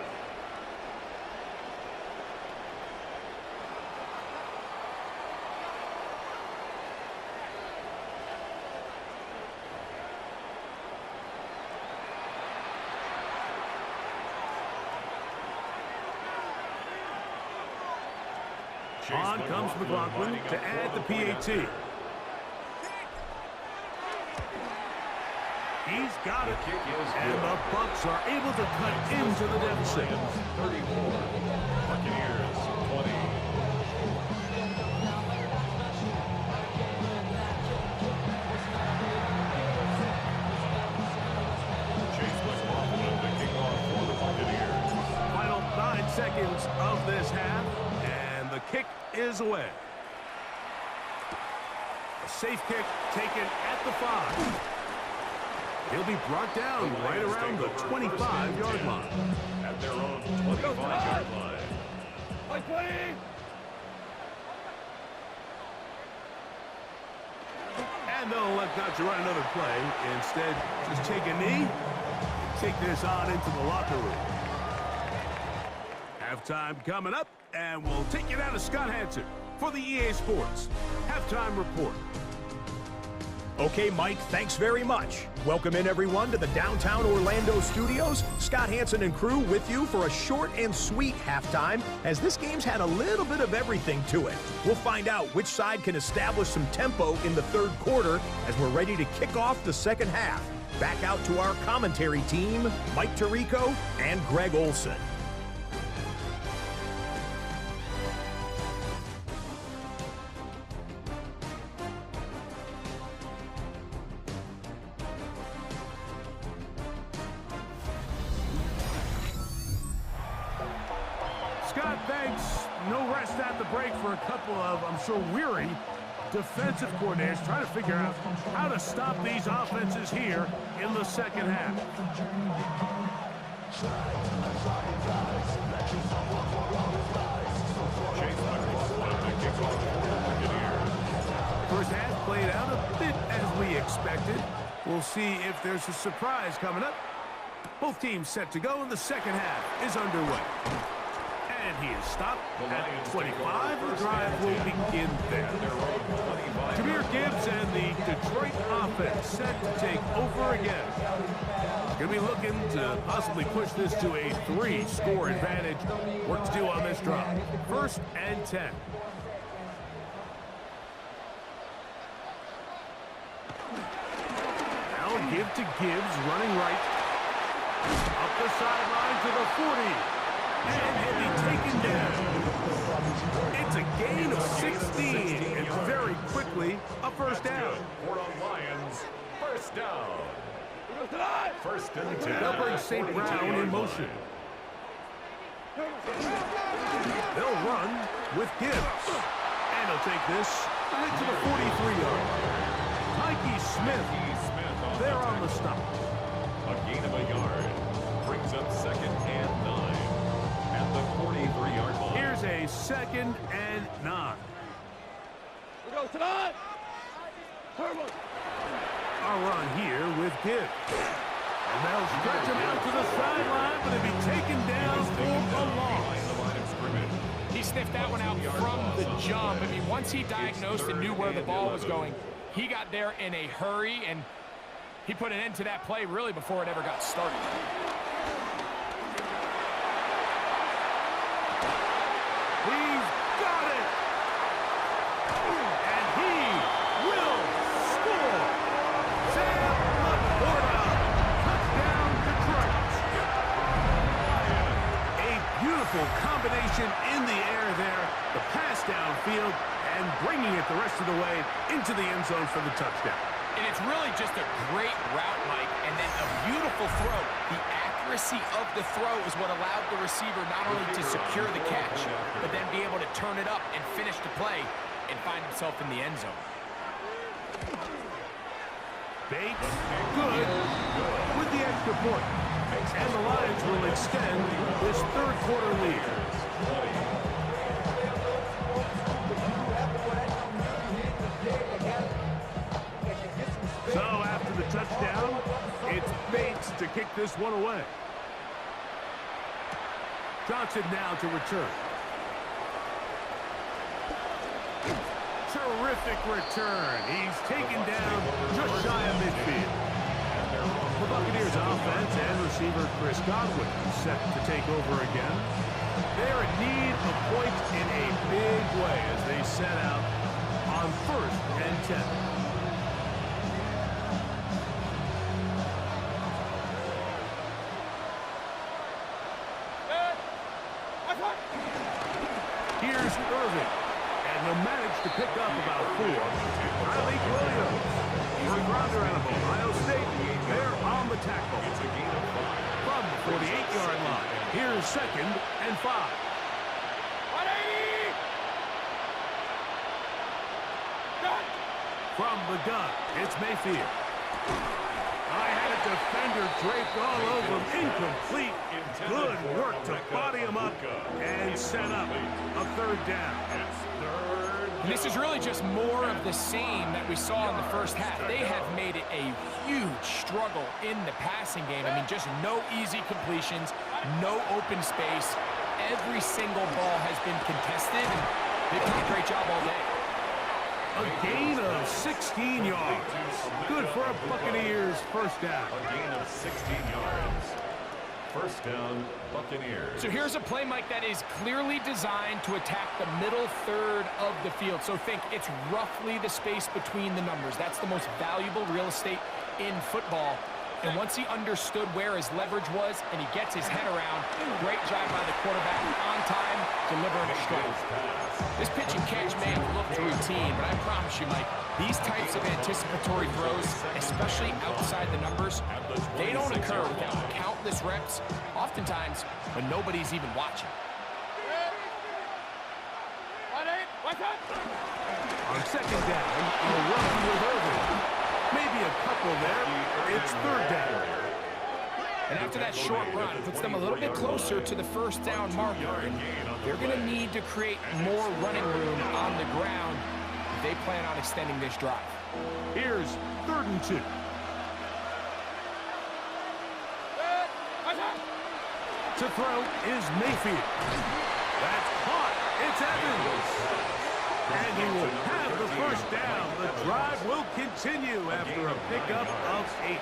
On comes McLaughlin to add the PAT. He's got it. And the Bucs are able to cut into the deficit. 34. Buccaneers 20. Chase McLaughlin the kickoff for the Buccaneers. Final 9 seconds of this half. The kick is away. A safe kick taken at the 5. He'll be brought down right around the 25-yard line. At their own 25-yard line. And they'll elect not to run another play. Instead, just take a knee, take this on into the locker room. Halftime coming up. And we'll take you down to Scott Hanson for the EA Sports Halftime Report. Okay, Mike, thanks very much. Welcome in, everyone, to the downtown Orlando studios. Scott Hanson and crew with you for a short and sweet halftime, as this game's had a little bit of everything to it. We'll find out which side can establish some tempo in the third quarter as we're ready to kick off the second half. Back out to our commentary team, Mike Tirico and Greg Olson. Scott, thanks. No rest at the break for a couple of, I'm sure, weary defensive coordinators trying to figure out how to stop these offenses here in the second half. First half played out a bit as we expected. We'll see if there's a surprise coming up. Both teams set to go, and the second half is underway. And he is stopped at 25. The drive will begin there. Jahmyr Gibbs and the Detroit offense set to take over again. Going to be looking to possibly push this to a 3-score advantage. Work to do on this drive. 1st and 10. Now give to Gibbs, running right. Up the sideline to the 40. And he'll be taken down. It's a gain of 16. And very quickly, a first down. For the Lions, first down. 1st and 10. They'll bring St. Brown in motion. They'll run with Gibbs. And he'll take this right to the 43-yard. Tyke Smith, they're on the stop. A gain of a yard. Brings up 2nd and 9. At the 43-yard line. Here's a 2nd and 9. We go tonight. A run here with Gibbs. And they'll stretch him out to the sideline, but he'll be taken down for a loss. He sniffed that one out from the jump. I mean, once he diagnosed and knew where the ball was going, he got there in a hurry, and he put an end to that play really before it ever got started. He's got it! And he will score! Sam Laporta, touchdown Detroit! A beautiful combination in the air there. The pass downfield, and bringing it the rest of the way into the end zone for the touchdown. And it's really just a great route, Mike, and then a beautiful throw. The accuracy of the throw is what allowed the receiver not only to secure the catch, but then be able to turn it up and finish the play and find himself in the end zone. Bates, good, with the extra point. And the Lions will extend this third quarter lead. So after the touchdown, it's Bates to kick this one away. Johnson now to return. Terrific return. He's taken down just shy of midfield. The Buccaneers offense and receiver Chris Godwin set to take over again. They're in need of points in a big way as they set out on 1st and 10. Here's Irving, and he'll manage to pick up about 4. Malik Williams, he's a grounder out of Ohio State. They're on the tackle. From the 48-yard line, here's 2nd and 5. 180! Gun! From the gun, it's Mayfield. I had a defender draped all over him, incomplete. Good work to body him up and set up a 3rd down. And this is really just more of the same that we saw in the first half. They have made it a huge struggle in the passing game. I mean, just no easy completions, no open space. Every single ball has been contested, and they've done a great job all day. A gain of 16 yards. Good for a Buccaneers 1st down. A gain of 16 yards. 1st down, Buccaneers. So here's a play, Mike, that is clearly designed to attack the middle 3rd of the field. So think it's roughly the space between the numbers. That's the most valuable real estate in football. And once he understood where his leverage was and he gets his head around, great job by the quarterback on time, delivering a strike. This pitch and catch may have looked routine, but I promise you, Mike, these types of anticipatory throws, especially outside the numbers, they don't occur without countless reps, oftentimes when nobody's even watching. 1-8, watch out! On 2nd down, a run with Irving. Maybe a couple there. It's 3rd down. And after that short run, puts them a little bit closer to the 1st down marker. And they're going to need to create more running room on the ground if they plan on extending this drive. Here's 3rd and 2. To throw is Mayfield. That's caught. It's Evans. And he will have the 1st down. The drive will continue after a pickup of 8.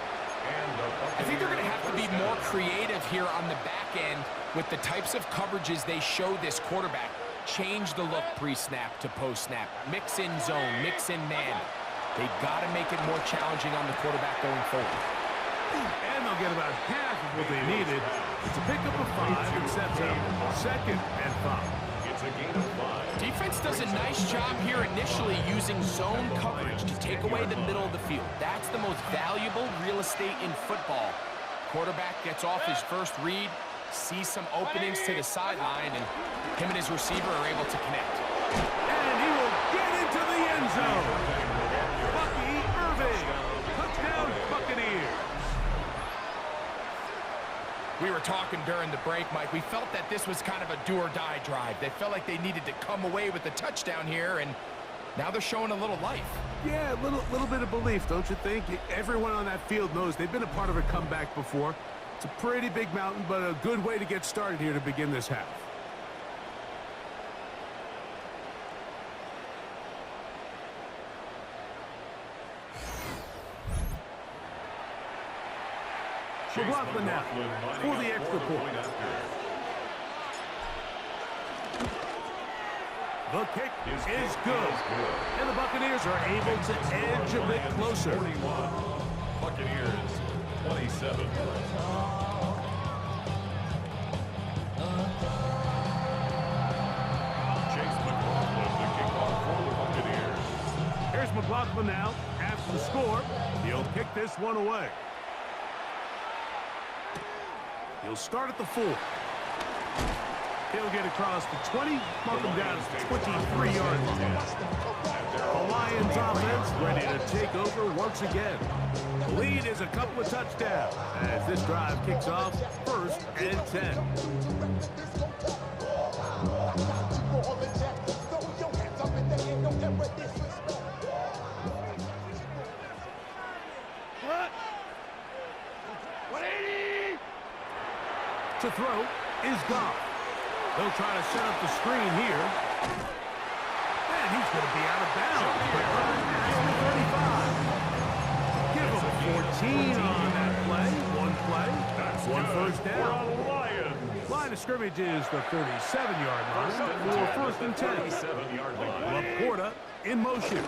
I think they're going to have to be more creative here on the back end with the types of coverages they show this quarterback. Change the look pre-snap to post-snap. Mix in zone, mix in man. They've got to make it more challenging on the quarterback going forward. And they'll get about half of what they needed. It's a pickup of 5 and sets up 2nd and 5. It's a gain of 5. Defense does a nice job here initially using zone coverage to take away the middle of the field. That's the most valuable real estate in football. Quarterback gets off his first read, sees some openings to the sideline, and him and his receiver are able to connect. And he will get into the end zone. Bucky Irving. Touchdown, Buccaneers. We were talking during the break, Mike. We felt that this was kind of a do-or-die drive. They felt like they needed to come away with the touchdown here, and now they're showing a little life. Yeah, a little bit of belief, don't you think? Everyone on that field knows they've been a part of a comeback before. It's a pretty big mountain, but a good way to get started here to begin this half. McLaughlin now for the extra point. The kick is good. And the Buccaneers are able to edge a bit closer. 41. Buccaneers 27. Chase McLaughlin, the kickoff for the Buccaneers. McLaughlin now, after the score, he'll kick this one away. He'll start at the 4. He'll get across the 20, mark him down at the 23-yard line. The Lions offense ready to take over once again. The lead is a couple of touchdowns as this drive kicks off 1st and 10. To throw is Goff. They'll try to set up the screen here. And he's going to be out of bounds. Give him 14 on that play. One play. That's one first down. Line of scrimmage is the 37-yard line for 1st and 10. Laporta in motion.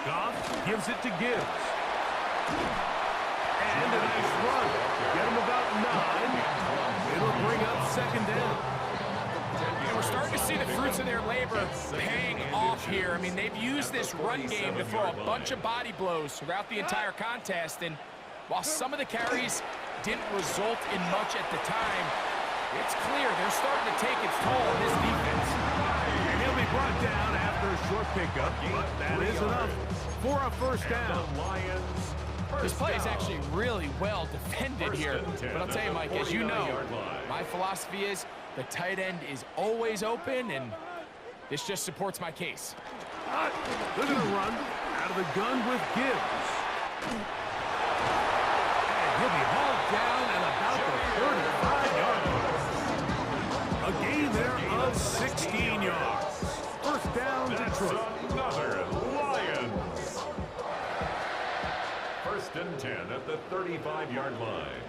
Goff gives it to Gibbs. And a nice run. Get him about 9. It'll bring up 2nd down. And we're starting to see the fruits of their labor paying off here. I mean, they've used this run game to throw a bunch of body blows throughout the entire contest. And while some of the carries didn't result in much at the time, it's clear they're starting to take its toll on this defense. And he'll be brought down after a short pickup, but that is enough for a 1st down. This play is actually really well defended here. But I'll tell you, Mike, as you know, my philosophy is the tight end is always open, and this just supports my case. They're going to run out of the gun with Gibbs. And he'll be hauled down at about the 35-yard line. A gain there of 16 yards. 1st down, Detroit. Another Lions. 1st and 10 at the 35-yard line.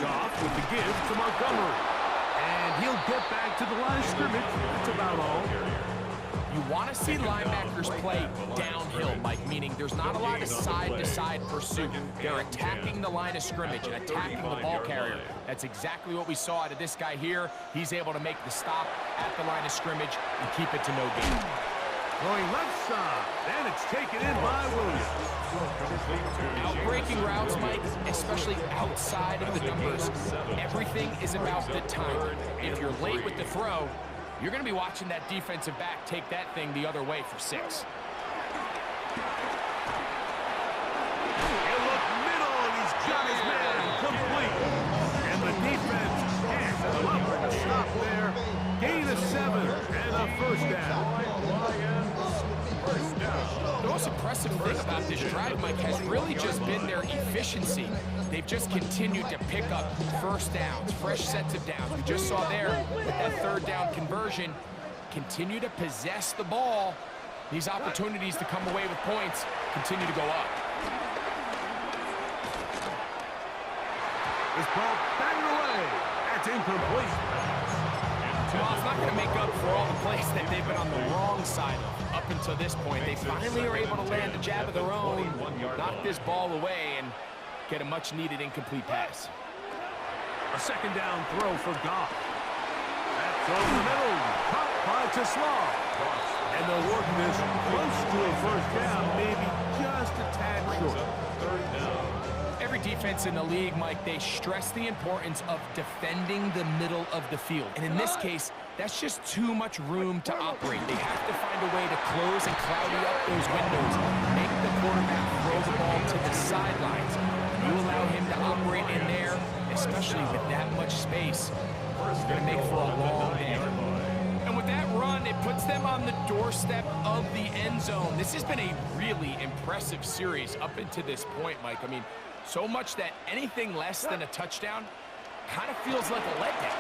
Goff with the give to Montgomery. And he'll get back to the line of scrimmage. That's about all. You want to see linebackers play downhill, Mike, meaning there's not a lot of side-to-side pursuit. They're attacking the line of scrimmage and attacking the ball carrier. That's exactly what we saw out of this guy here. He's able to make the stop at the line of scrimmage and keep it to no gain. Going left side, and it's taken in by Williams. Outbreaking routes, Mike, especially outside of the numbers, everything is about the timing. If you're late with the throw, you're going to be watching that defensive back take that thing the other way for 6. He'll look middle, and he's got his man complete. And the defense can't cover to stop there. Gain of 7 and a 1st down. The most impressive thing about this drive, Mike, has really just been their efficiency. They've just continued to pick up 1st downs, fresh sets of downs. We just saw there with that 3rd down conversion. Continue to possess the ball. These opportunities to come away with points continue to go up. This ball batted away. That's incomplete. Well, it's not going to make up for all the plays that they've been on the wrong side of up until this point. They finally are able to land a jab of their own, knock this ball away, and get a much-needed incomplete pass. A 2nd down throw for Goff. That's over the middle. Caught by Tesla. And they'll work this close to a 1st down, maybe just a tad short. 3rd down. Every defense in the league, Mike, they stress the importance of defending the middle of the field. And in this case, that's just too much room to operate. They have to find a way to close and cloudy up those windows, make the quarterback throw the ball to the sidelines. You allow him to operate in there, especially with that much space, it's going to make for a long day. And with that run, it puts them on the doorstep of the end zone. This has been a really impressive series up until this point, Mike. I mean, so much that anything less than a touchdown kind of feels like a letdown.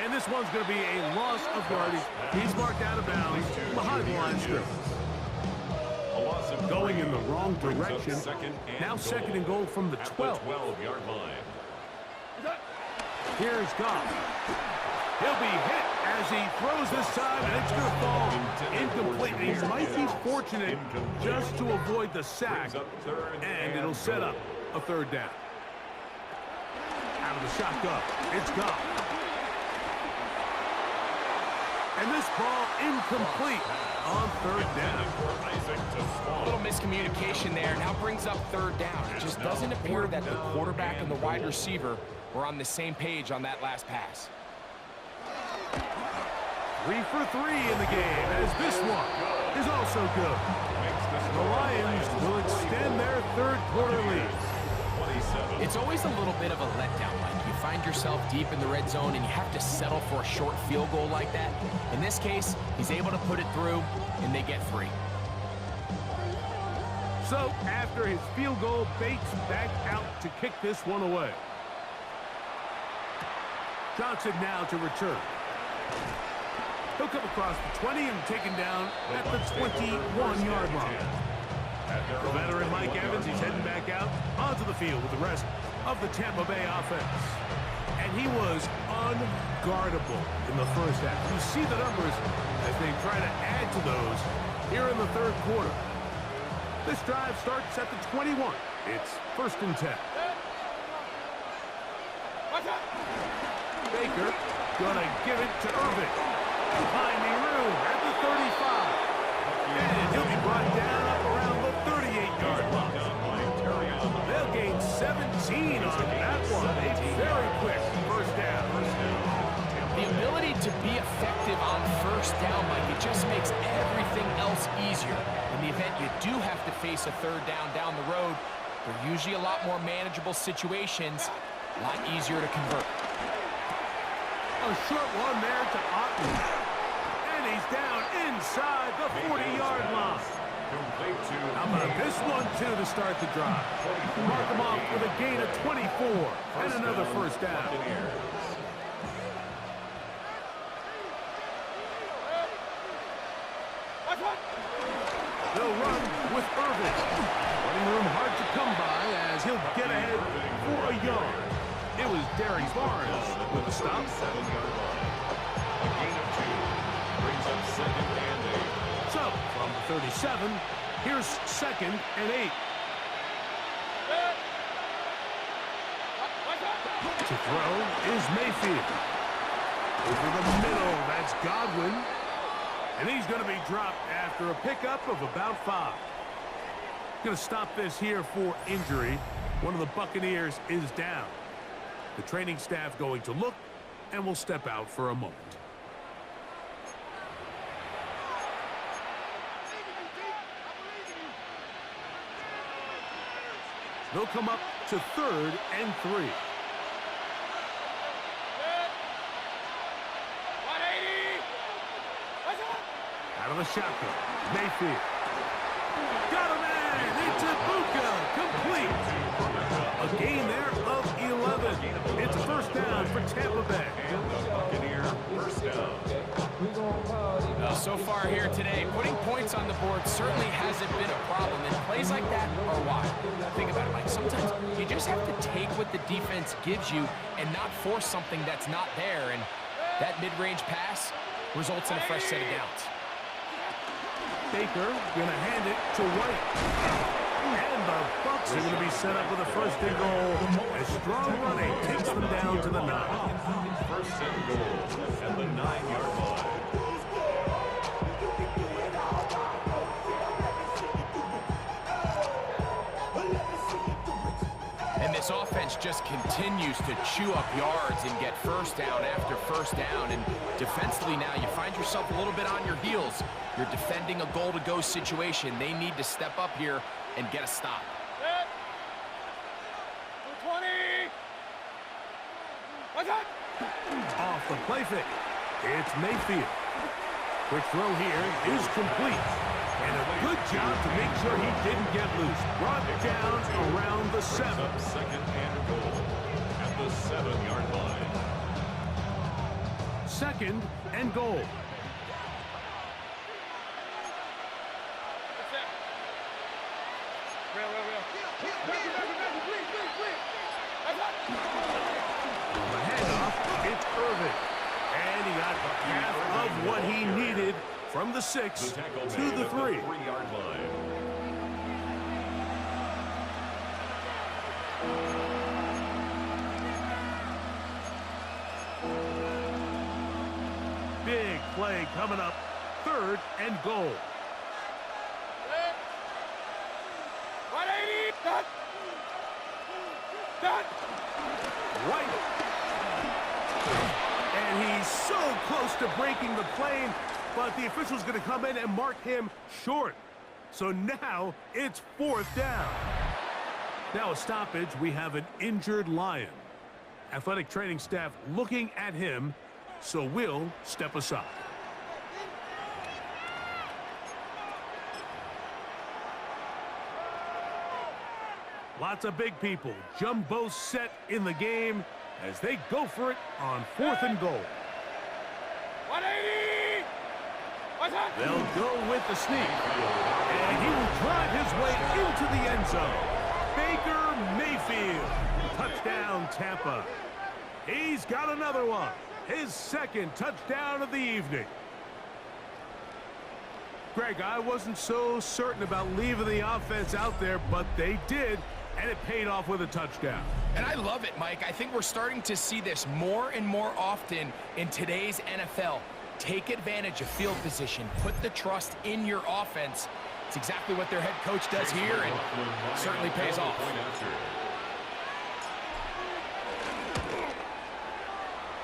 And this one's going to be a loss of yardage. He's marked out of bounds behind the line of scrimmage. Going in the wrong direction. Now 2nd and goal from the 12-yard line. Here's Goff. He'll be hit as he throws this time, and it's going to fall incomplete. He might be fortunate just to avoid the sack, and it'll set up a 3rd down. Out of the shotgun, it's Goff. And this ball incomplete on third down. A little miscommunication there. Now brings up third down. It just doesn't appear that the quarterback and the wide receiver were on the same page on that last pass. 3 for 3 in the game, as this one is also good. The Lions will extend their third quarter lead. It's always a little bit of a letdown. Like you find yourself deep in the red zone and you have to settle for a short field goal like that. In this case, he's able to put it through, and they get 3. So, after his field goal, Bates back out to kick this one away. Johnson now to return. He'll come across the 20 and taken down at the 21-yard line. The veteran Mike Evans, he's heading back out onto the field with the rest of the Tampa Bay offense. And he was unguardable in the first half. You see the numbers as they try to add to those here in the third quarter. This drive starts at the 21. It's 1st and 10. Baker gonna give it to Irvin. Finding room at the 35. And he'll be brought down up around the 38-yard line. They'll gain 17 on that one. A very quick first down. The ability to be effective on first down, Mike, it just makes everything else easier. In the event you do have to face a third down the road, they're usually a lot more manageable situations, a lot easier to convert. A short one there to Otten. And he's down inside the 40-yard line. How about this one, too, to start the drive? Mark him off with a gain of 24 and another first down. They'll run with Irvin. Running room hard to come by as he'll get ahead for a yard. It was Derek Barnes with the stop. A gain of 2 brings up 2nd and 8. So, from the 37, here's 2nd and 8. To throw is Mayfield. Over the middle, that's Godwin. And he's going to be dropped after a pickup of about 5. Going to stop this here for injury. One of the Buccaneers is down. The training staff going to look and will step out for a moment. They'll come up to 3rd and 3. 180. Out of the shotgun, Mayfield. Got him in! It's Ibuka, complete. A gain there of 11. It's a first down for Tampa Bay. And the Buccaneer first down. So far here today, putting points on the board certainly hasn't been a problem, and plays like that are why. Think about it, Mike. Sometimes you just have to take what the defense gives you and not force something that's not there, and that mid-range pass results in a fresh set of downs. Baker gonna hand it to White. And the Bucs are gonna be set up with a 1st and goal as strong running takes them down to the 9. 1st and goal at the 9-yard line. And this offense just continues to chew up yards and get first down after first down. And defensively now, you find yourself a little bit on your heels. You're defending a goal-to-go situation. They need to step up here and get a stop. 220. Off the play fake. It's Mayfield. Quick throw here is complete. And a good job to make sure he didn't get loose. Brought down around the 7. 2nd and goal at the 7-yard line. 2nd and goal. On the handoff, it's Irvin. And he got half of what he needed from the 6 to the 3. 3-yard line. Big play coming up. 3rd and goal. 180. Done. Done. Right. And he's so close to breaking the plane, but the official's going to come in and mark him short. So now it's 4th down. Now a stoppage. We have an injured Lion. Athletic training staff looking at him, so we'll step aside. Lots of big people. Jumbo set in the game as they go for it on 4th and goal. 180. What's up? They'll go with the sneak. And he will drive his way into the end zone. Baker Mayfield. Touchdown, Tampa. He's got another one. His 2nd touchdown of the evening. Greg, I wasn't so certain about leaving the offense out there, but they did, and it paid off with a touchdown. And I love it, Mike. I think we're starting to see this more and more often in today's NFL. Take advantage of field position. Put the trust in your offense. It's exactly what their head coach does here, and it certainly pays off.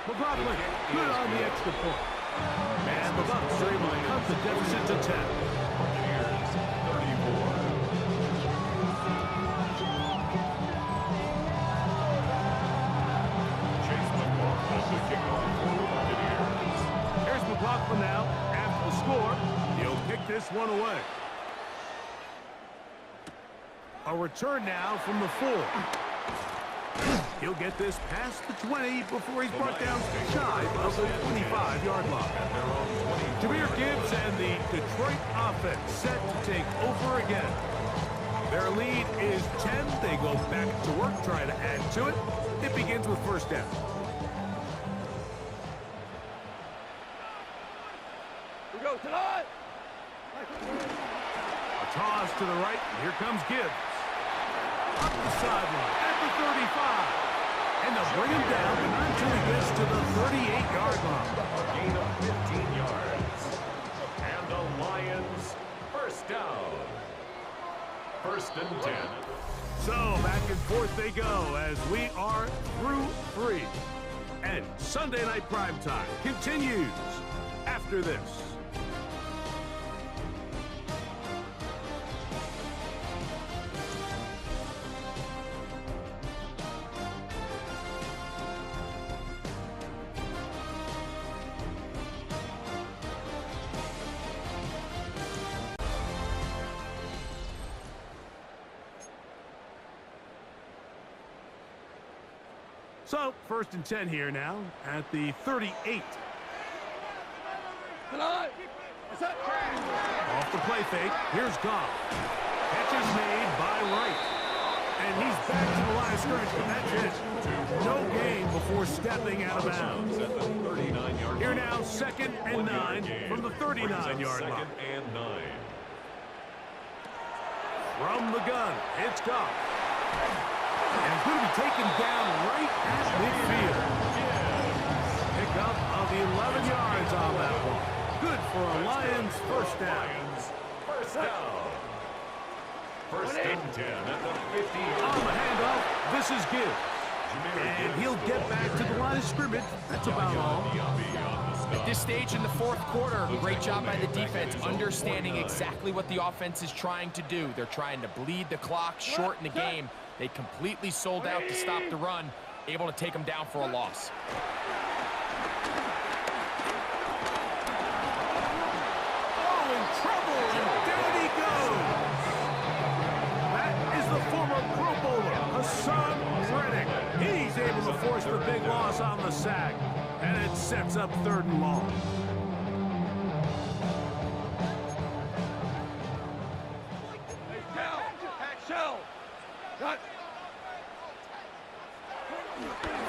McLaughlin, good on the extra point. And the Bucs are able to cut the deficit to 10. Buccaneers, 34. Chase McLaughlin to kick off for the Buccaneers. Here's McLaughlin now. After the score, he'll kick this one away. A return now from the 4. He'll get this past the 20 before he's brought down shy of the 25-yard line. Jahmyr Gibbs and the Detroit offense set to take over again. Their lead is 10. They go back to work, trying to add to it. It begins with 1st down. We go tonight. A toss to the right. Here comes Gibbs. Up the sideline at the 35. And they'll bring him down, but not until he gets to the 38-yard line. A gain of 15 yards. And the Lions, 1st down. 1st and 10. So back and forth they go as we are through 3. And Sunday Night Primetime continues after this. So, 1st and 10 here now at the 38. Tonight. What's up, Craig? Off the play fake. Here's Goff. Catch is made by Wright. And he's back to the line of scrimmage, but that's it. No gain before stepping out of bounds. At the 39-yard Here line. now, 2nd and 9 from the 39-yard line. 2nd and 9. From the gun, it's Goff. And it's going to be taken down right at midfield. Pick up of 11 yards on that one. Good for a Lions 1st down. Lions, 1st down. 1st and 10 at the 50. On the handoff, this is Gibbs. And he'll get back to the line of scrimmage. That's about all. At this stage in the 4th quarter, great job by the defense, understanding exactly what the offense is trying to do. They're trying to bleed the clock, shorten the game. They completely sold out to stop the run, able to take them down for a loss. Oh, in trouble, and down he goes. That is the former Pro Bowler, Hassan Reddick. He's able to force the big loss on the sack, and it sets up 3rd and long. Shell. Cut.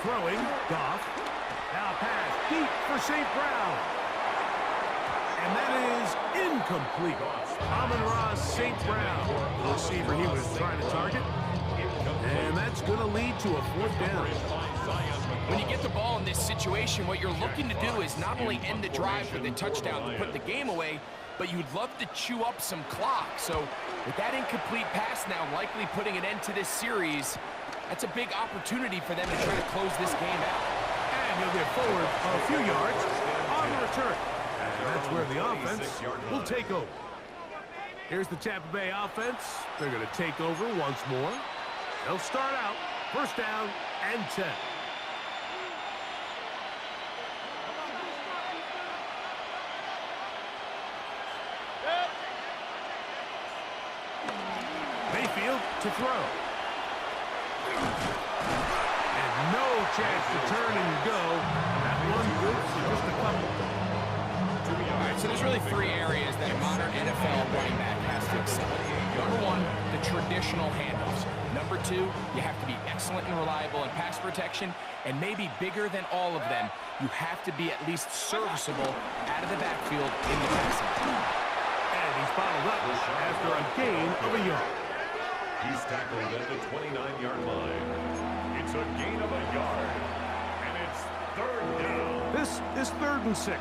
Throwing, Goff. Now pass deep for St. Brown. And that is incomplete. Amon-Ra St. Brown, the receiver he was trying to target. And that's going to lead to a 4th down. When you get the ball in this situation, what you're looking to do is not only end the drive with a touchdown to put the game away, but you'd love to chew up some clock. So with that incomplete pass now likely putting an end to this series, that's a big opportunity for them to try to close this game out. And he'll get forward a few yards on the return. And that's where the offense will take over. Here's the Tampa Bay offense. They're going to take over once more. They'll start out first down and 10. Mayfield to throw. And no chance to turn and go. That one good for just a couple. All right, so there's really three areas that a modern NFL running back has to excel in. Number one, the traditional handoffs. Number two, you have to be excellent and reliable in pass protection. And maybe bigger than all of them, you have to be at least serviceable out of the backfield in the passing game. And he's bottled up after a gain of a yard. He's tackled at the 29-yard line. It's a gain of a yard. And it's third down. This is 3rd and 6.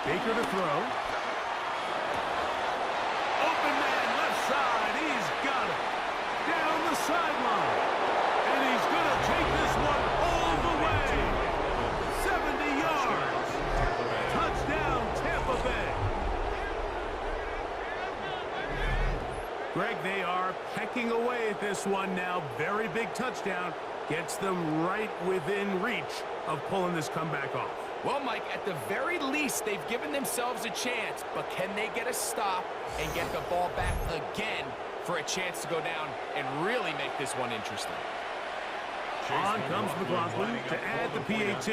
Baker to throw. Open man, left side. He's got it. Down the sideline. And he's going to take this one all the way. 70 yards. Touchdown, Tampa Bay. Greg, they are pecking away at this one now. Very big touchdown. Gets them right within reach of pulling this comeback off. Well, Mike, at the very least, they've given themselves a chance, but can they get a stop and get the ball back again for a chance to go down and really make this one interesting? On comes McLaughlin to add the PAT.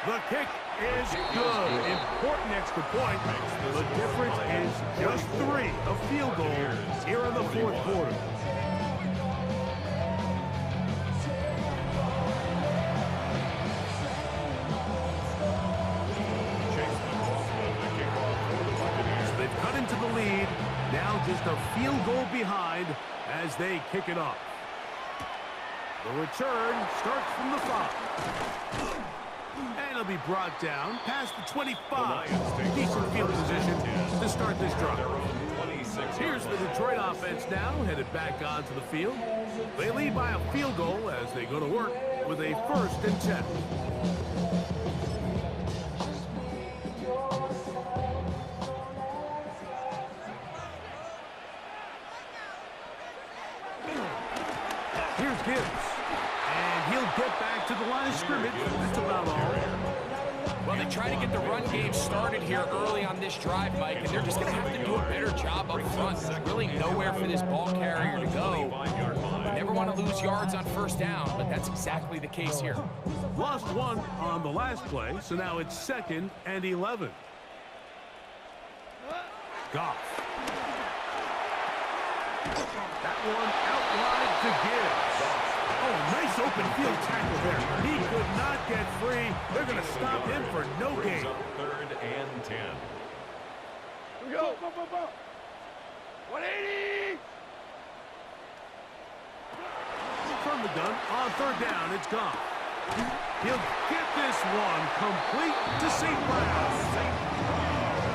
The kick is good. Important extra point. The difference is just 3 of field goals here in the 4th quarter. The lead, now just a field goal behind as they kick it off. The return starts from the 5. And it'll be brought down past the 25. Decent field position to start this drive. Here's the Detroit offense now, headed back onto the field. They lead by a field goal as they go to work with a 1st and 10. Here's Gibbs, and he'll get back to the line of scrimmage. That's about all. Well, they try to get the run game started here early on this drive, Mike, and they're just going to have to do a better job up front. There's really nowhere for this ball carrier to go. You never want to lose yards on first down, but that's exactly the case here. Lost 1 on the last play, so now it's 2nd and 11. Goff. That one out wide to Gibbs. Oh, nice open field tackle there. He could not get free. They're going to stop him for no gain. 3rd and 10. Here we go. Go, go, go. 180. From the gun on 3rd down, it's gone. He'll get this one complete to St. Brown.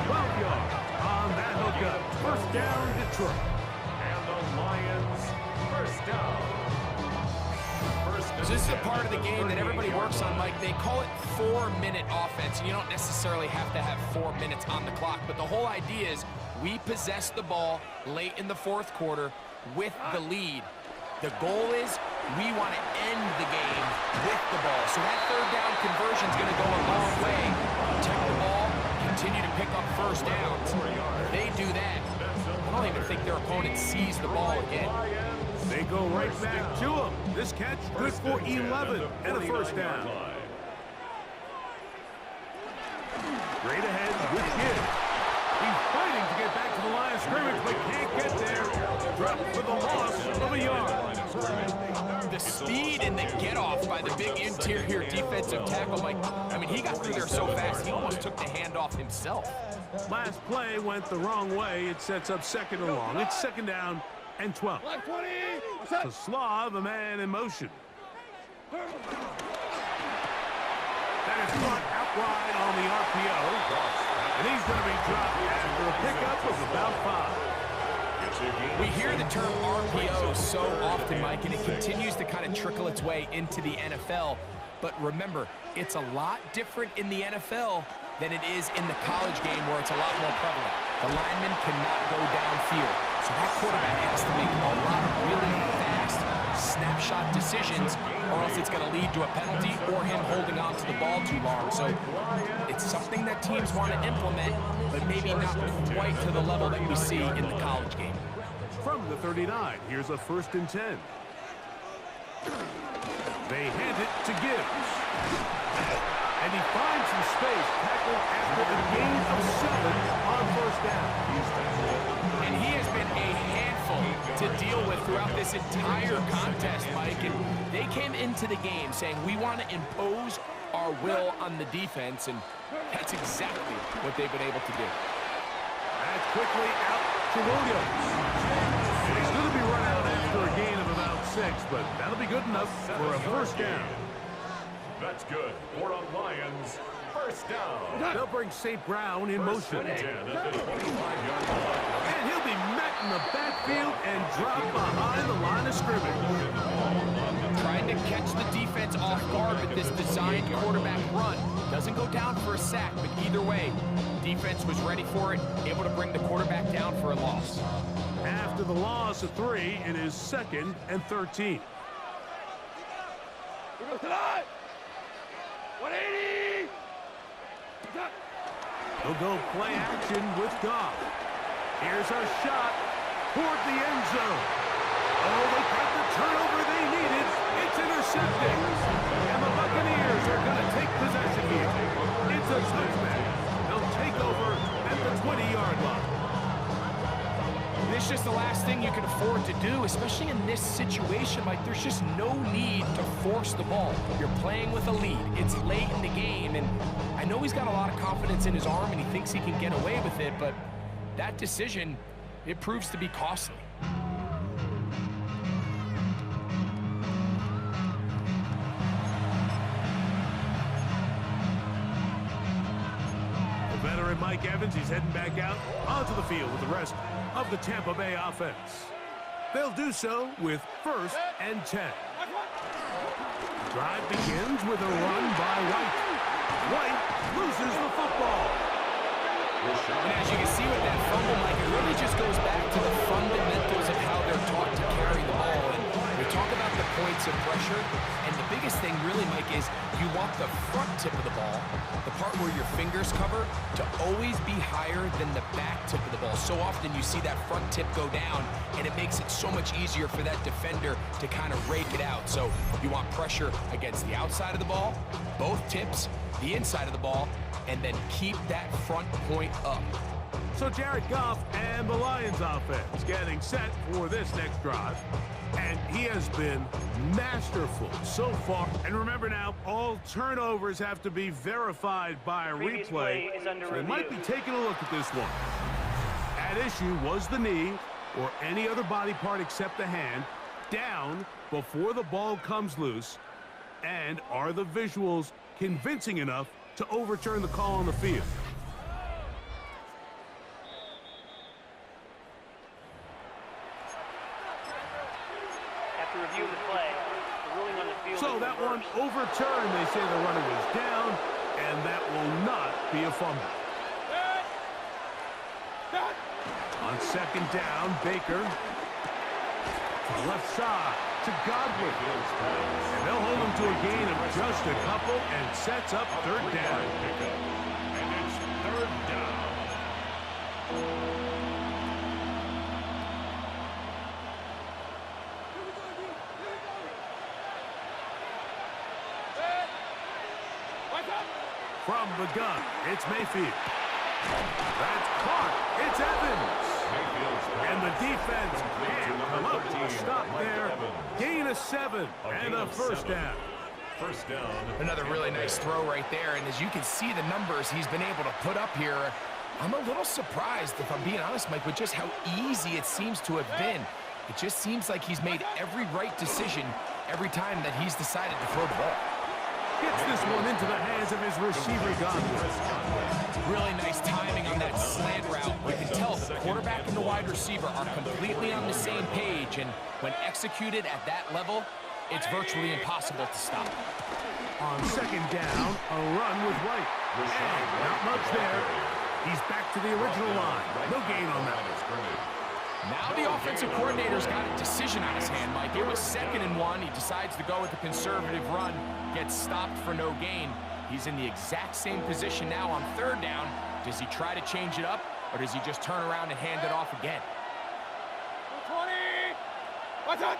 12 yards on that hookup. 1st down, Detroit. And the Lions, first down. So this is a part of the game that everybody works on, Mike. They call it 4-minute offense, and you don't necessarily have to have 4 minutes on the clock. But the whole idea is we possess the ball late in the 4th quarter with the lead. The goal is we want to end the game with the ball. So that 3rd down conversion is going to go a long way. Protect the ball, continue to pick up first downs. If they do that, I don't even think their opponent sees the ball again. They go right back to him. This catch good for 11 and a 1st down. Straight ahead with Gibbs. He's fighting to get back to the line of scrimmage, but can't get there. Dropped for the loss of a yard. The speed and the get-off by the big interior defensive tackle, Mike. I mean, mean, he got through there so fast, he almost took the handoff himself. Last play went the wrong way. It sets up second and long. It's second down and 12. The Slav, a man in motion. That is caught out wide on the RPO. And he's going to be dropped after a pickup of about 5. We hear the term RPO so often, Mike, and it continues to kind of trickle its way into the NFL. But remember, it's a lot different in the NFL than it is in the college game where it's a lot more prevalent. The lineman cannot go downfield. So that quarterback has to make a lot of really fast snapshot decisions, or else it's going to lead to a penalty or him holding on to the ball too long. So it's something that teams want to implement, but maybe not quite to the level that we see in the college game. From the 39, here's a 1st and 10. They hand it to Gibbs. And he finds some space, tackled after a gain of 7 on 1st down. And he has been a handful to deal with throughout this entire contest, Mike. And they came into the game saying, we want to impose our will on the defense, and that's exactly what they've been able to do. That's quickly out to Williams. And he's going to be run out after a gain of about 6, but that'll be good enough for a 1st down. That's good for the Lions. 1st down. They'll bring St. Brown in motion. 10 at the 25-yard line. And he'll be met in the backfield and dropped behind the line of scrimmage. Trying to catch the defense off guard with this designed quarterback run. Doesn't go down for a sack, but either way, defense was ready for it, able to bring the quarterback down for a loss. After the loss of 3, it is 2nd and 13. 180! They'll go play action with Goff. Here's our shot toward the end zone. Oh, they got the turnover they needed. It's intercepted. And the Buccaneers are going to take possession here. It's a touchback. They'll take over at the 20-yard line. This is just the last thing you can afford to do, especially in this situation. Like, there's just no need to force the ball. You're playing with a lead. It's late in the game, and I know he's got a lot of confidence in his arm, and he thinks he can get away with it, but that decision, it proves to be costly. The veteran Mike Evans, he's heading back out onto the field with the rest of the Tampa Bay offense. They'll do so with 1st and 10. Drive begins with a run by White. White loses the football. And as you can see with that fumble, Mike, it really just goes back to the fundamentals of how they're taught to carry the ball. And we talk about the points of pressure, and the biggest thing really, Mike, is you want the front tip of the ball, the part where your fingers cover, to always be higher than the back tip of the ball. So often you see that front tip go down, and it makes it so much easier for that defender to kind of rake it out. So you want pressure against the outside of the ball, both tips, the inside of the ball, and then keep that front point up. So Jared Goff and the Lions offense getting set for this next drive. And he has been masterful so far. And remember now, all turnovers have to be verified by a Previous replay. play is under So they review. might be taking a look at this one. At issue was the knee or any other body part except the hand down before the ball comes loose. And are the visuals convincing enough to overturn the call on the field? After reviewing the play, the ruling on the field So is that one reversed. overturned. They say the runner was down, and that will not be a fumble. On 2nd down, Baker to the left side to Godwin. And they'll hold him to a gain of just a couple and sets up 3rd down. And it's 3rd down. From the gun, it's Mayfield. That's caught. It's Evans. And the defense can't come up to a stop there. Gain of 7 and a 1st down. First down. Another really nice throw right there, and as you can see the numbers he's been able to put up here, I'm a little surprised, if I'm being honest, Mike, with just how easy it seems to have been. It just seems like he's made every right decision every time that he's decided to throw the ball. Gets this one into the hands of his receiver, Godwin. Really nice timing on that slant route. You can tell the quarterback and the wide receiver are completely on the same page, and when executed at that level, it's virtually impossible to stop. On second down, a run with White. And not much there. He's back to the original line. No gain on that. Now the offensive coordinator's got a decision on his hand, Mike. It was 2nd and 1. He decides to go with the conservative run, gets stopped for no gain. He's in the exact same position now on 3rd down. Does he try to change it up, or does he just turn around and hand it off again? 20! What's up?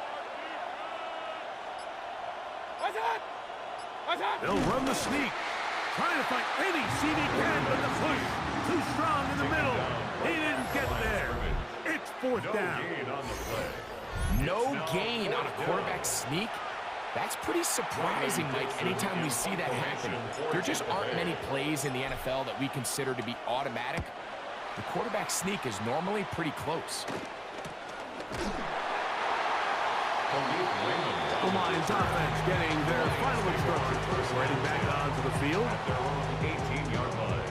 What's up? What's up? They'll run the sneak. Trying to find any seam he can, but the push too strong in the middle. He didn't get there. It's 4th down. No gain on a quarterback sneak? That's pretty surprising, Mike, anytime we see that happen. There just aren't many plays in the NFL that we consider to be automatic. The quarterback sneak is normally pretty close. The Lions offense getting their final instructions. Heading back onto the field. Their own 18-yard line.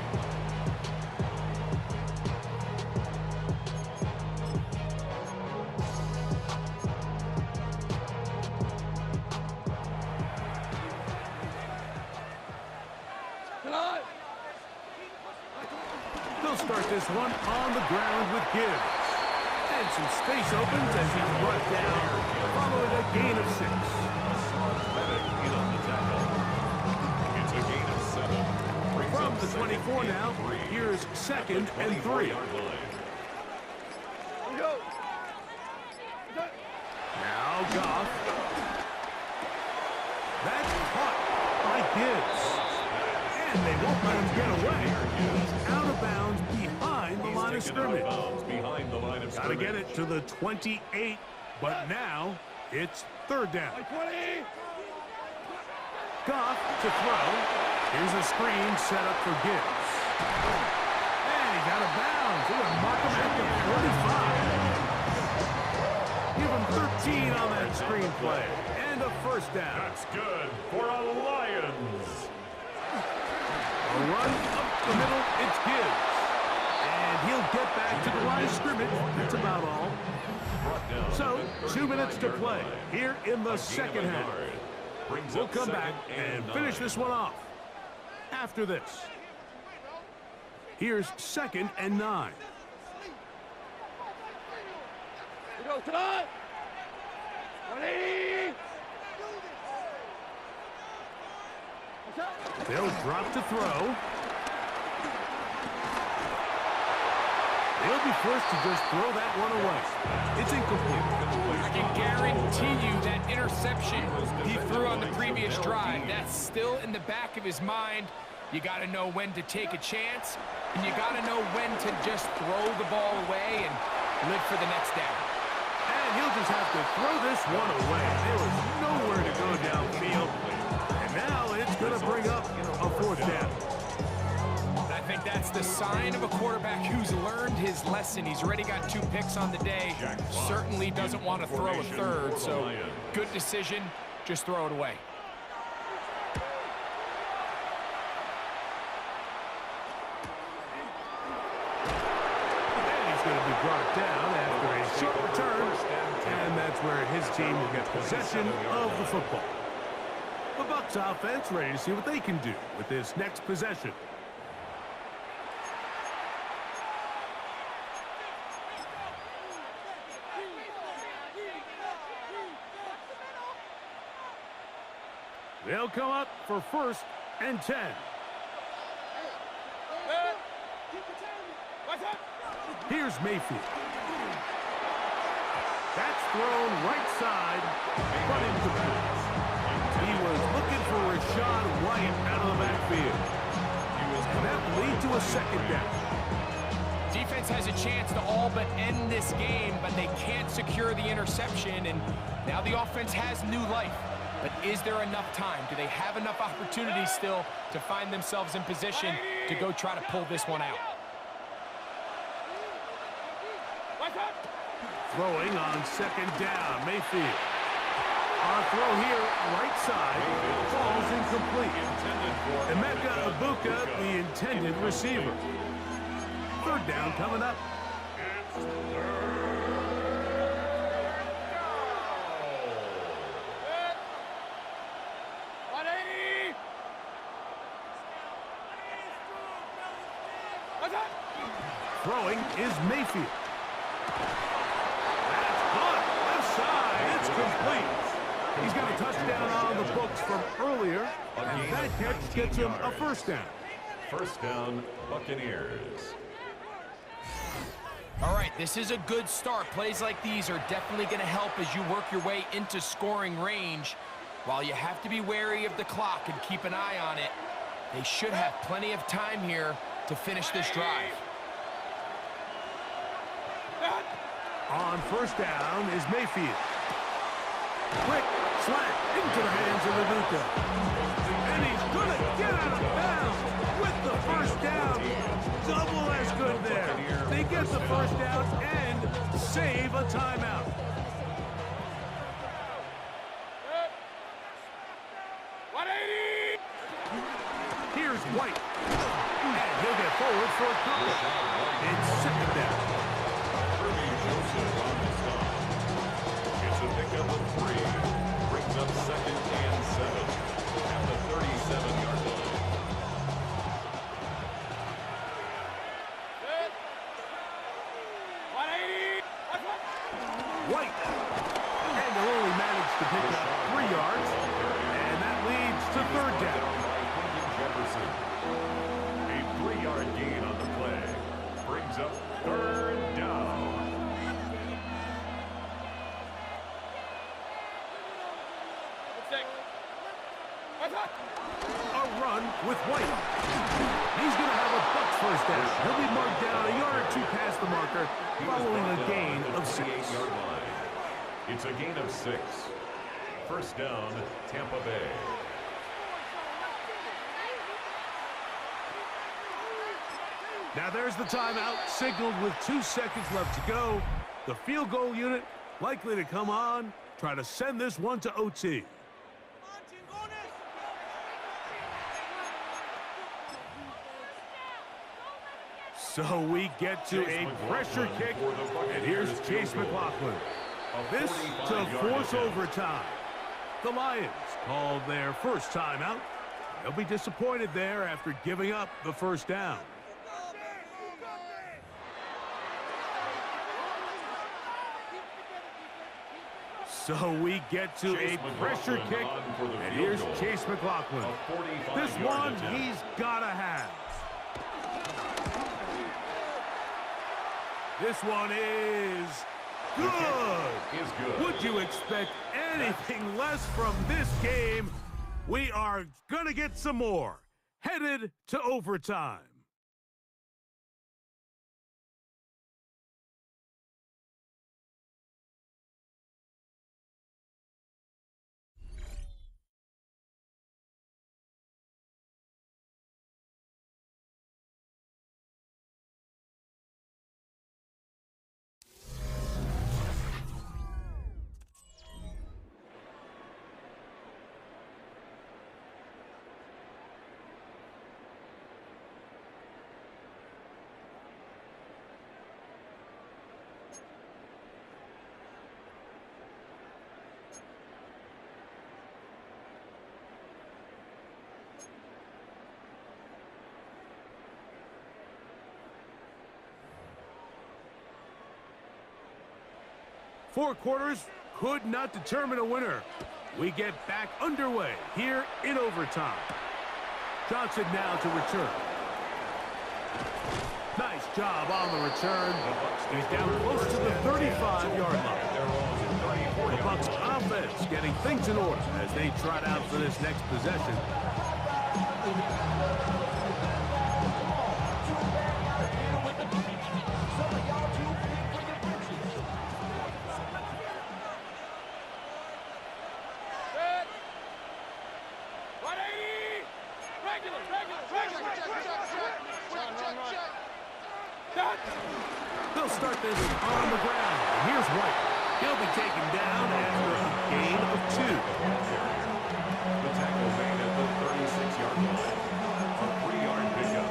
They'll start this one on the ground with Gibbs. And some space opens as he's brought down, following a gain of 6. It's a gain of 7. From the 24 now, here's 2nd and 3. Now Goff. That's caught by Gibbs. And they won't let him get away. He's out of bounds behind the line of scrimmage. Gotta get it to the 28, but now it's 3rd down. Goff to throw. Here's a screen set up for Gibbs. And he's out of bounds. They're gonna mark him at the 45. Give him 13 on that screen play. And a 1st down. That's good for a Lions. A run up the middle, it's Gibbs. And he'll get back to the line of scrimmage. That's about all. So, 2 minutes to play here in the 2nd half. We'll come back and finish this one off after this. Here's 2nd and 9. We go tonight. 20! They'll drop to throw. They'll be forced to just throw that one away. It's incomplete. I can guarantee you that interception he threw on the previous drive, that's still in the back of his mind. You got to know when to take a chance, and you got to know when to just throw the ball away and live for the next down. And he'll just have to throw this one away. There was nowhere to go downfield. And now it's going to bring up a 4th down. I think that's the sign of a quarterback who's learned his lesson. He's already got 2 picks on the day. Certainly doesn't want to throw a 3rd, so good decision. Just throw it away. And he's going to be brought down after a short return. And that's where his team will get possession of the football. The Bucs offense ready to see what they can do with this next possession. They'll come up for 1st and 10. Here's Mayfield. That's thrown right side, but incomplete. He was looking for Rashad White out of the backfield. And that will lead to a 2nd down. Defense has a chance to all but end this game, but they can't secure the interception, and now the offense has new life. But is there enough time? Do they have enough opportunities still to find themselves in position to go try to pull this one out? Throwing on second down, Mayfield. On a throw here, right side, falls incomplete. Emeka Ibuka, the intended receiver. Third down coming up. Throwing is Mayfield. That's caught. Left side. It's complete. He's got a touchdown on the books from earlier, and that catch gets him a first down. First down, Buccaneers. All right, this is a good start. Plays like these are definitely going to help as you work your way into scoring range. While you have to be wary of the clock and keep an eye on it, they should have plenty of time here to finish this drive. On first down is Mayfield. Quick slant into the hands of Ibuka. And he's going to get out of bounds with the first down. Double as good there. They get the first down and save a timeout. Here's White. And he'll get forward for a couple. It's second down. It's a pickup of 3. Brings up second and 7 at the 37-yard line. White. And they'll only manage to pick up 3 yards. And that leads to third down. Jefferson. A 3-yard gain on the play. Brings up third down. A run with White. He's going to have a Bucs first down. He'll be marked down a yard or 2 past the marker following a gain of 6. It's a gain of 6. First down, Tampa Bay. Now there's the timeout, signaled with 2 seconds left to go. The field goal unit likely to come on, try to send this one to OT. So we get to a pressure kick, and here's Chase McLaughlin. This to force overtime. The Lions called their first timeout. They'll be disappointed there after giving up the first down. So we get to a pressure kick, and here's Chase McLaughlin. This one he's got to have. This one is good. Would you expect anything less from this game? We are going to get some more. Headed to overtime. Four quarters could not determine a winner. We get back underway here in overtime. Johnson now to return. Nice job on the return. He's down close to the 35-yard line. The Bucs offense getting things in order as they trot out for this next possession. They'll start this on the ground. And here's White. He'll be taken down after a gain of 2. The tackle made at the 36-yard line. A 3-yard pickup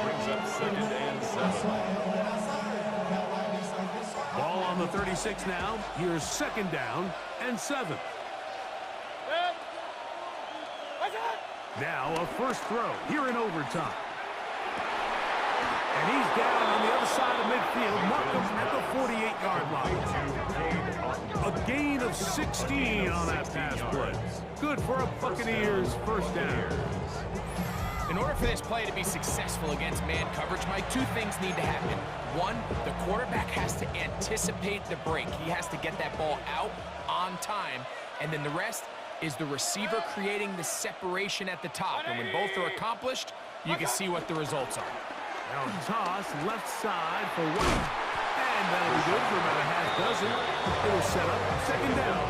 brings up 2nd and 7. Ball on the 36 now. Here's 2nd down and 7. Now a first throw here in overtime. And he's down on the other side of midfield. Markham at the 48-yard line. A gain of 16 on that pass play. Good for a Buccaneers first down. In order for this play to be successful against man coverage, Mike, 2 things need to happen. 1, the quarterback has to anticipate the break. He has to get that ball out on time. And then the rest is the receiver creating the separation at the top. And when both are accomplished, you can see what the results are. Now toss left side for White. And that'll be good for about a half dozen. It'll set up 2nd down.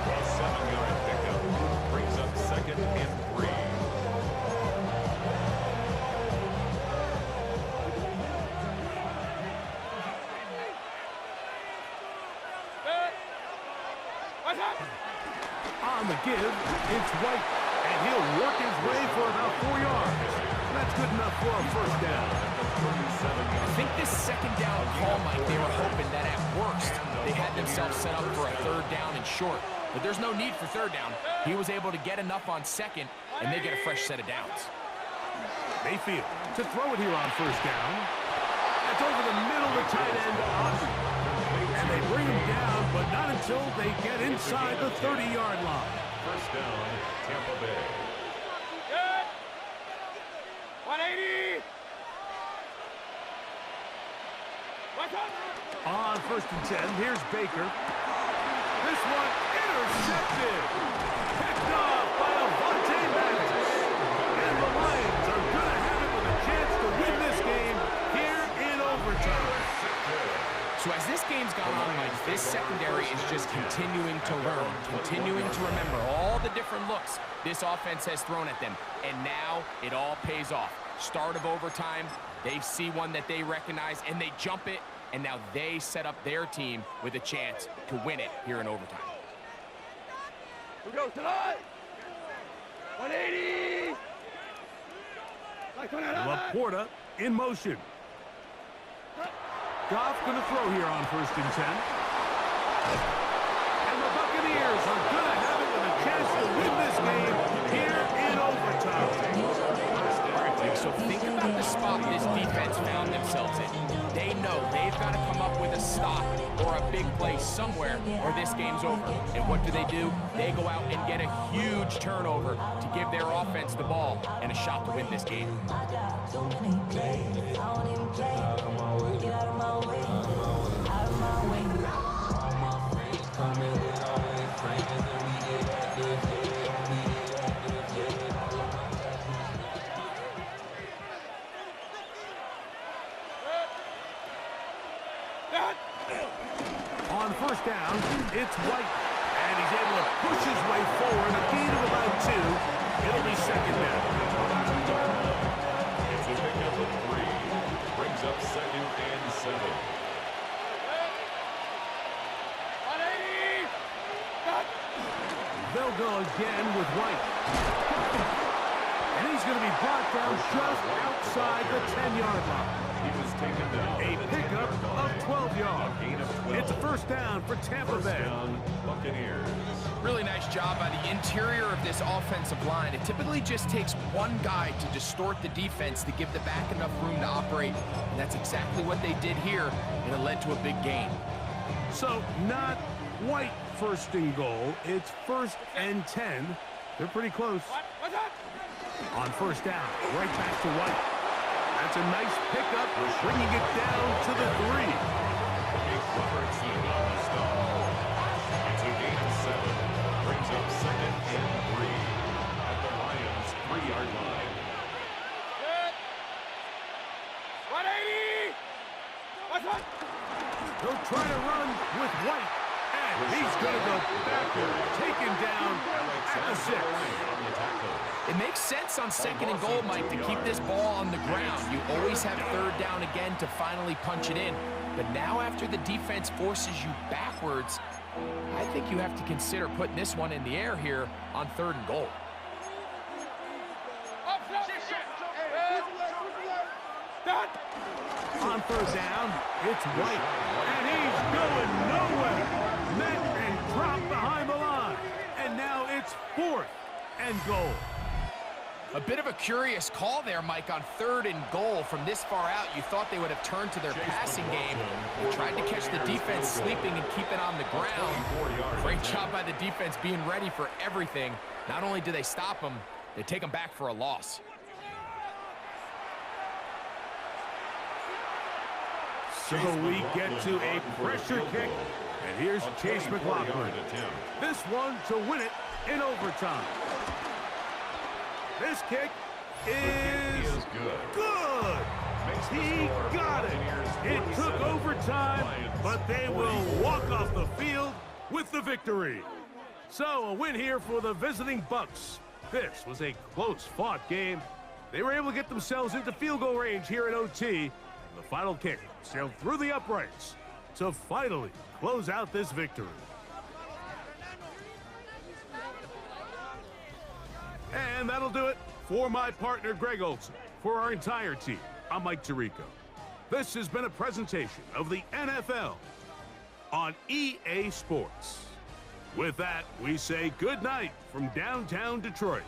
A 7-yard pickup brings up 2nd and 3. On the give, it's White. And he'll work his way for about 4 yards. That's good enough for a first down. I think this 2nd down call, Mike, they were hoping that at worst they had themselves set up for a 3rd down and short. But there's no need for 3rd down. He was able to get enough on 2nd, and they get a fresh set of downs. Mayfield to throw it here on first down. That's over the middle of the tight end, Austin. And they bring him down, but not until they get inside the 30-yard line. First down, Tampa Bay. 180. On 1st and 10, here's Baker. This one intercepted. Picked off by Avonte Madden. And the Lions are going to have it with a chance to win this game here in overtime. So as this game's gone on, Mike, this secondary is just continuing to learn, continuing to remember all the different looks this offense has thrown at them. And now it all pays off. Start of overtime, they see one that they recognize, and they jump it, and now they set up their team with a chance to win it here in overtime. We go tonight. 180. Laporta in motion. Goff going to throw here on 1st and 10. And the Buccaneers are going to have it with a chance to win this game here in overtime. So think about the spot this defense found themselves in. They know they've got to come up with a stop or a big play somewhere or this game's over. And what do? They go out and get a huge turnover to give their offense the ball and a shot to win this game. On first down, it's White. And he's able to push his way forward. A gain of about 2. It'll be 2nd down. It's a pickup of 3. Brings up 2nd and 7. 180. They'll go again with White. And he's going to be brought down just outside the 10-yard line. He was taken down. A pickup of 12 yards. A gain of 12. It's a first down for Tampa First Bay. down, Buccaneers. Really nice job by the interior of this offensive line. It typically just takes one guy to distort the defense to give the back enough room to operate. And that's exactly what they did here, and it led to a big gain. So not White first and goal. It's 1st and 10. They're pretty close. On first down, right back to White. That's a nice pickup, bringing it down to the 3. Big Robertson on the stop. It's a gain of 7. Brings up 2nd and 3 at the Lions' 3-yard line. 180. They'll try to run with White. And And he's going to go backwards, taken down at the 6. It makes sense on 2nd and goal, Mike, to keep this ball on the ground. You always have 3rd down again to finally punch it in. But now after the defense forces you backwards, I think you have to consider putting this one in the air here on 3rd and goal. On 3rd down, it's White. And he's going nowhere. Met and dropped behind the line. And now it's 4th and goal. A bit of a curious call there, Mike, on 3rd and goal. From this far out, you thought they would have turned to their passing game. They tried to catch the defense sleeping and keep it on the ground. Great job by the defense being ready for everything. Not only do they stop them, they take them back for a loss. So we get to a pressure kick. And here's Chase McLaughlin. This one to win it in overtime. This kick is good. He got it. It took overtime, but they will walk off the field with the victory. So a win here for the visiting Bucs. This was a close-fought game. They were able to get themselves into field goal range here in OT. The final kick sailed through the uprights to finally close out this victory. And that'll do it for my partner, Greg Olson. For our entire team, I'm Mike Tirico. This has been a presentation of the NFL on EA Sports. With that, we say good night from downtown Detroit.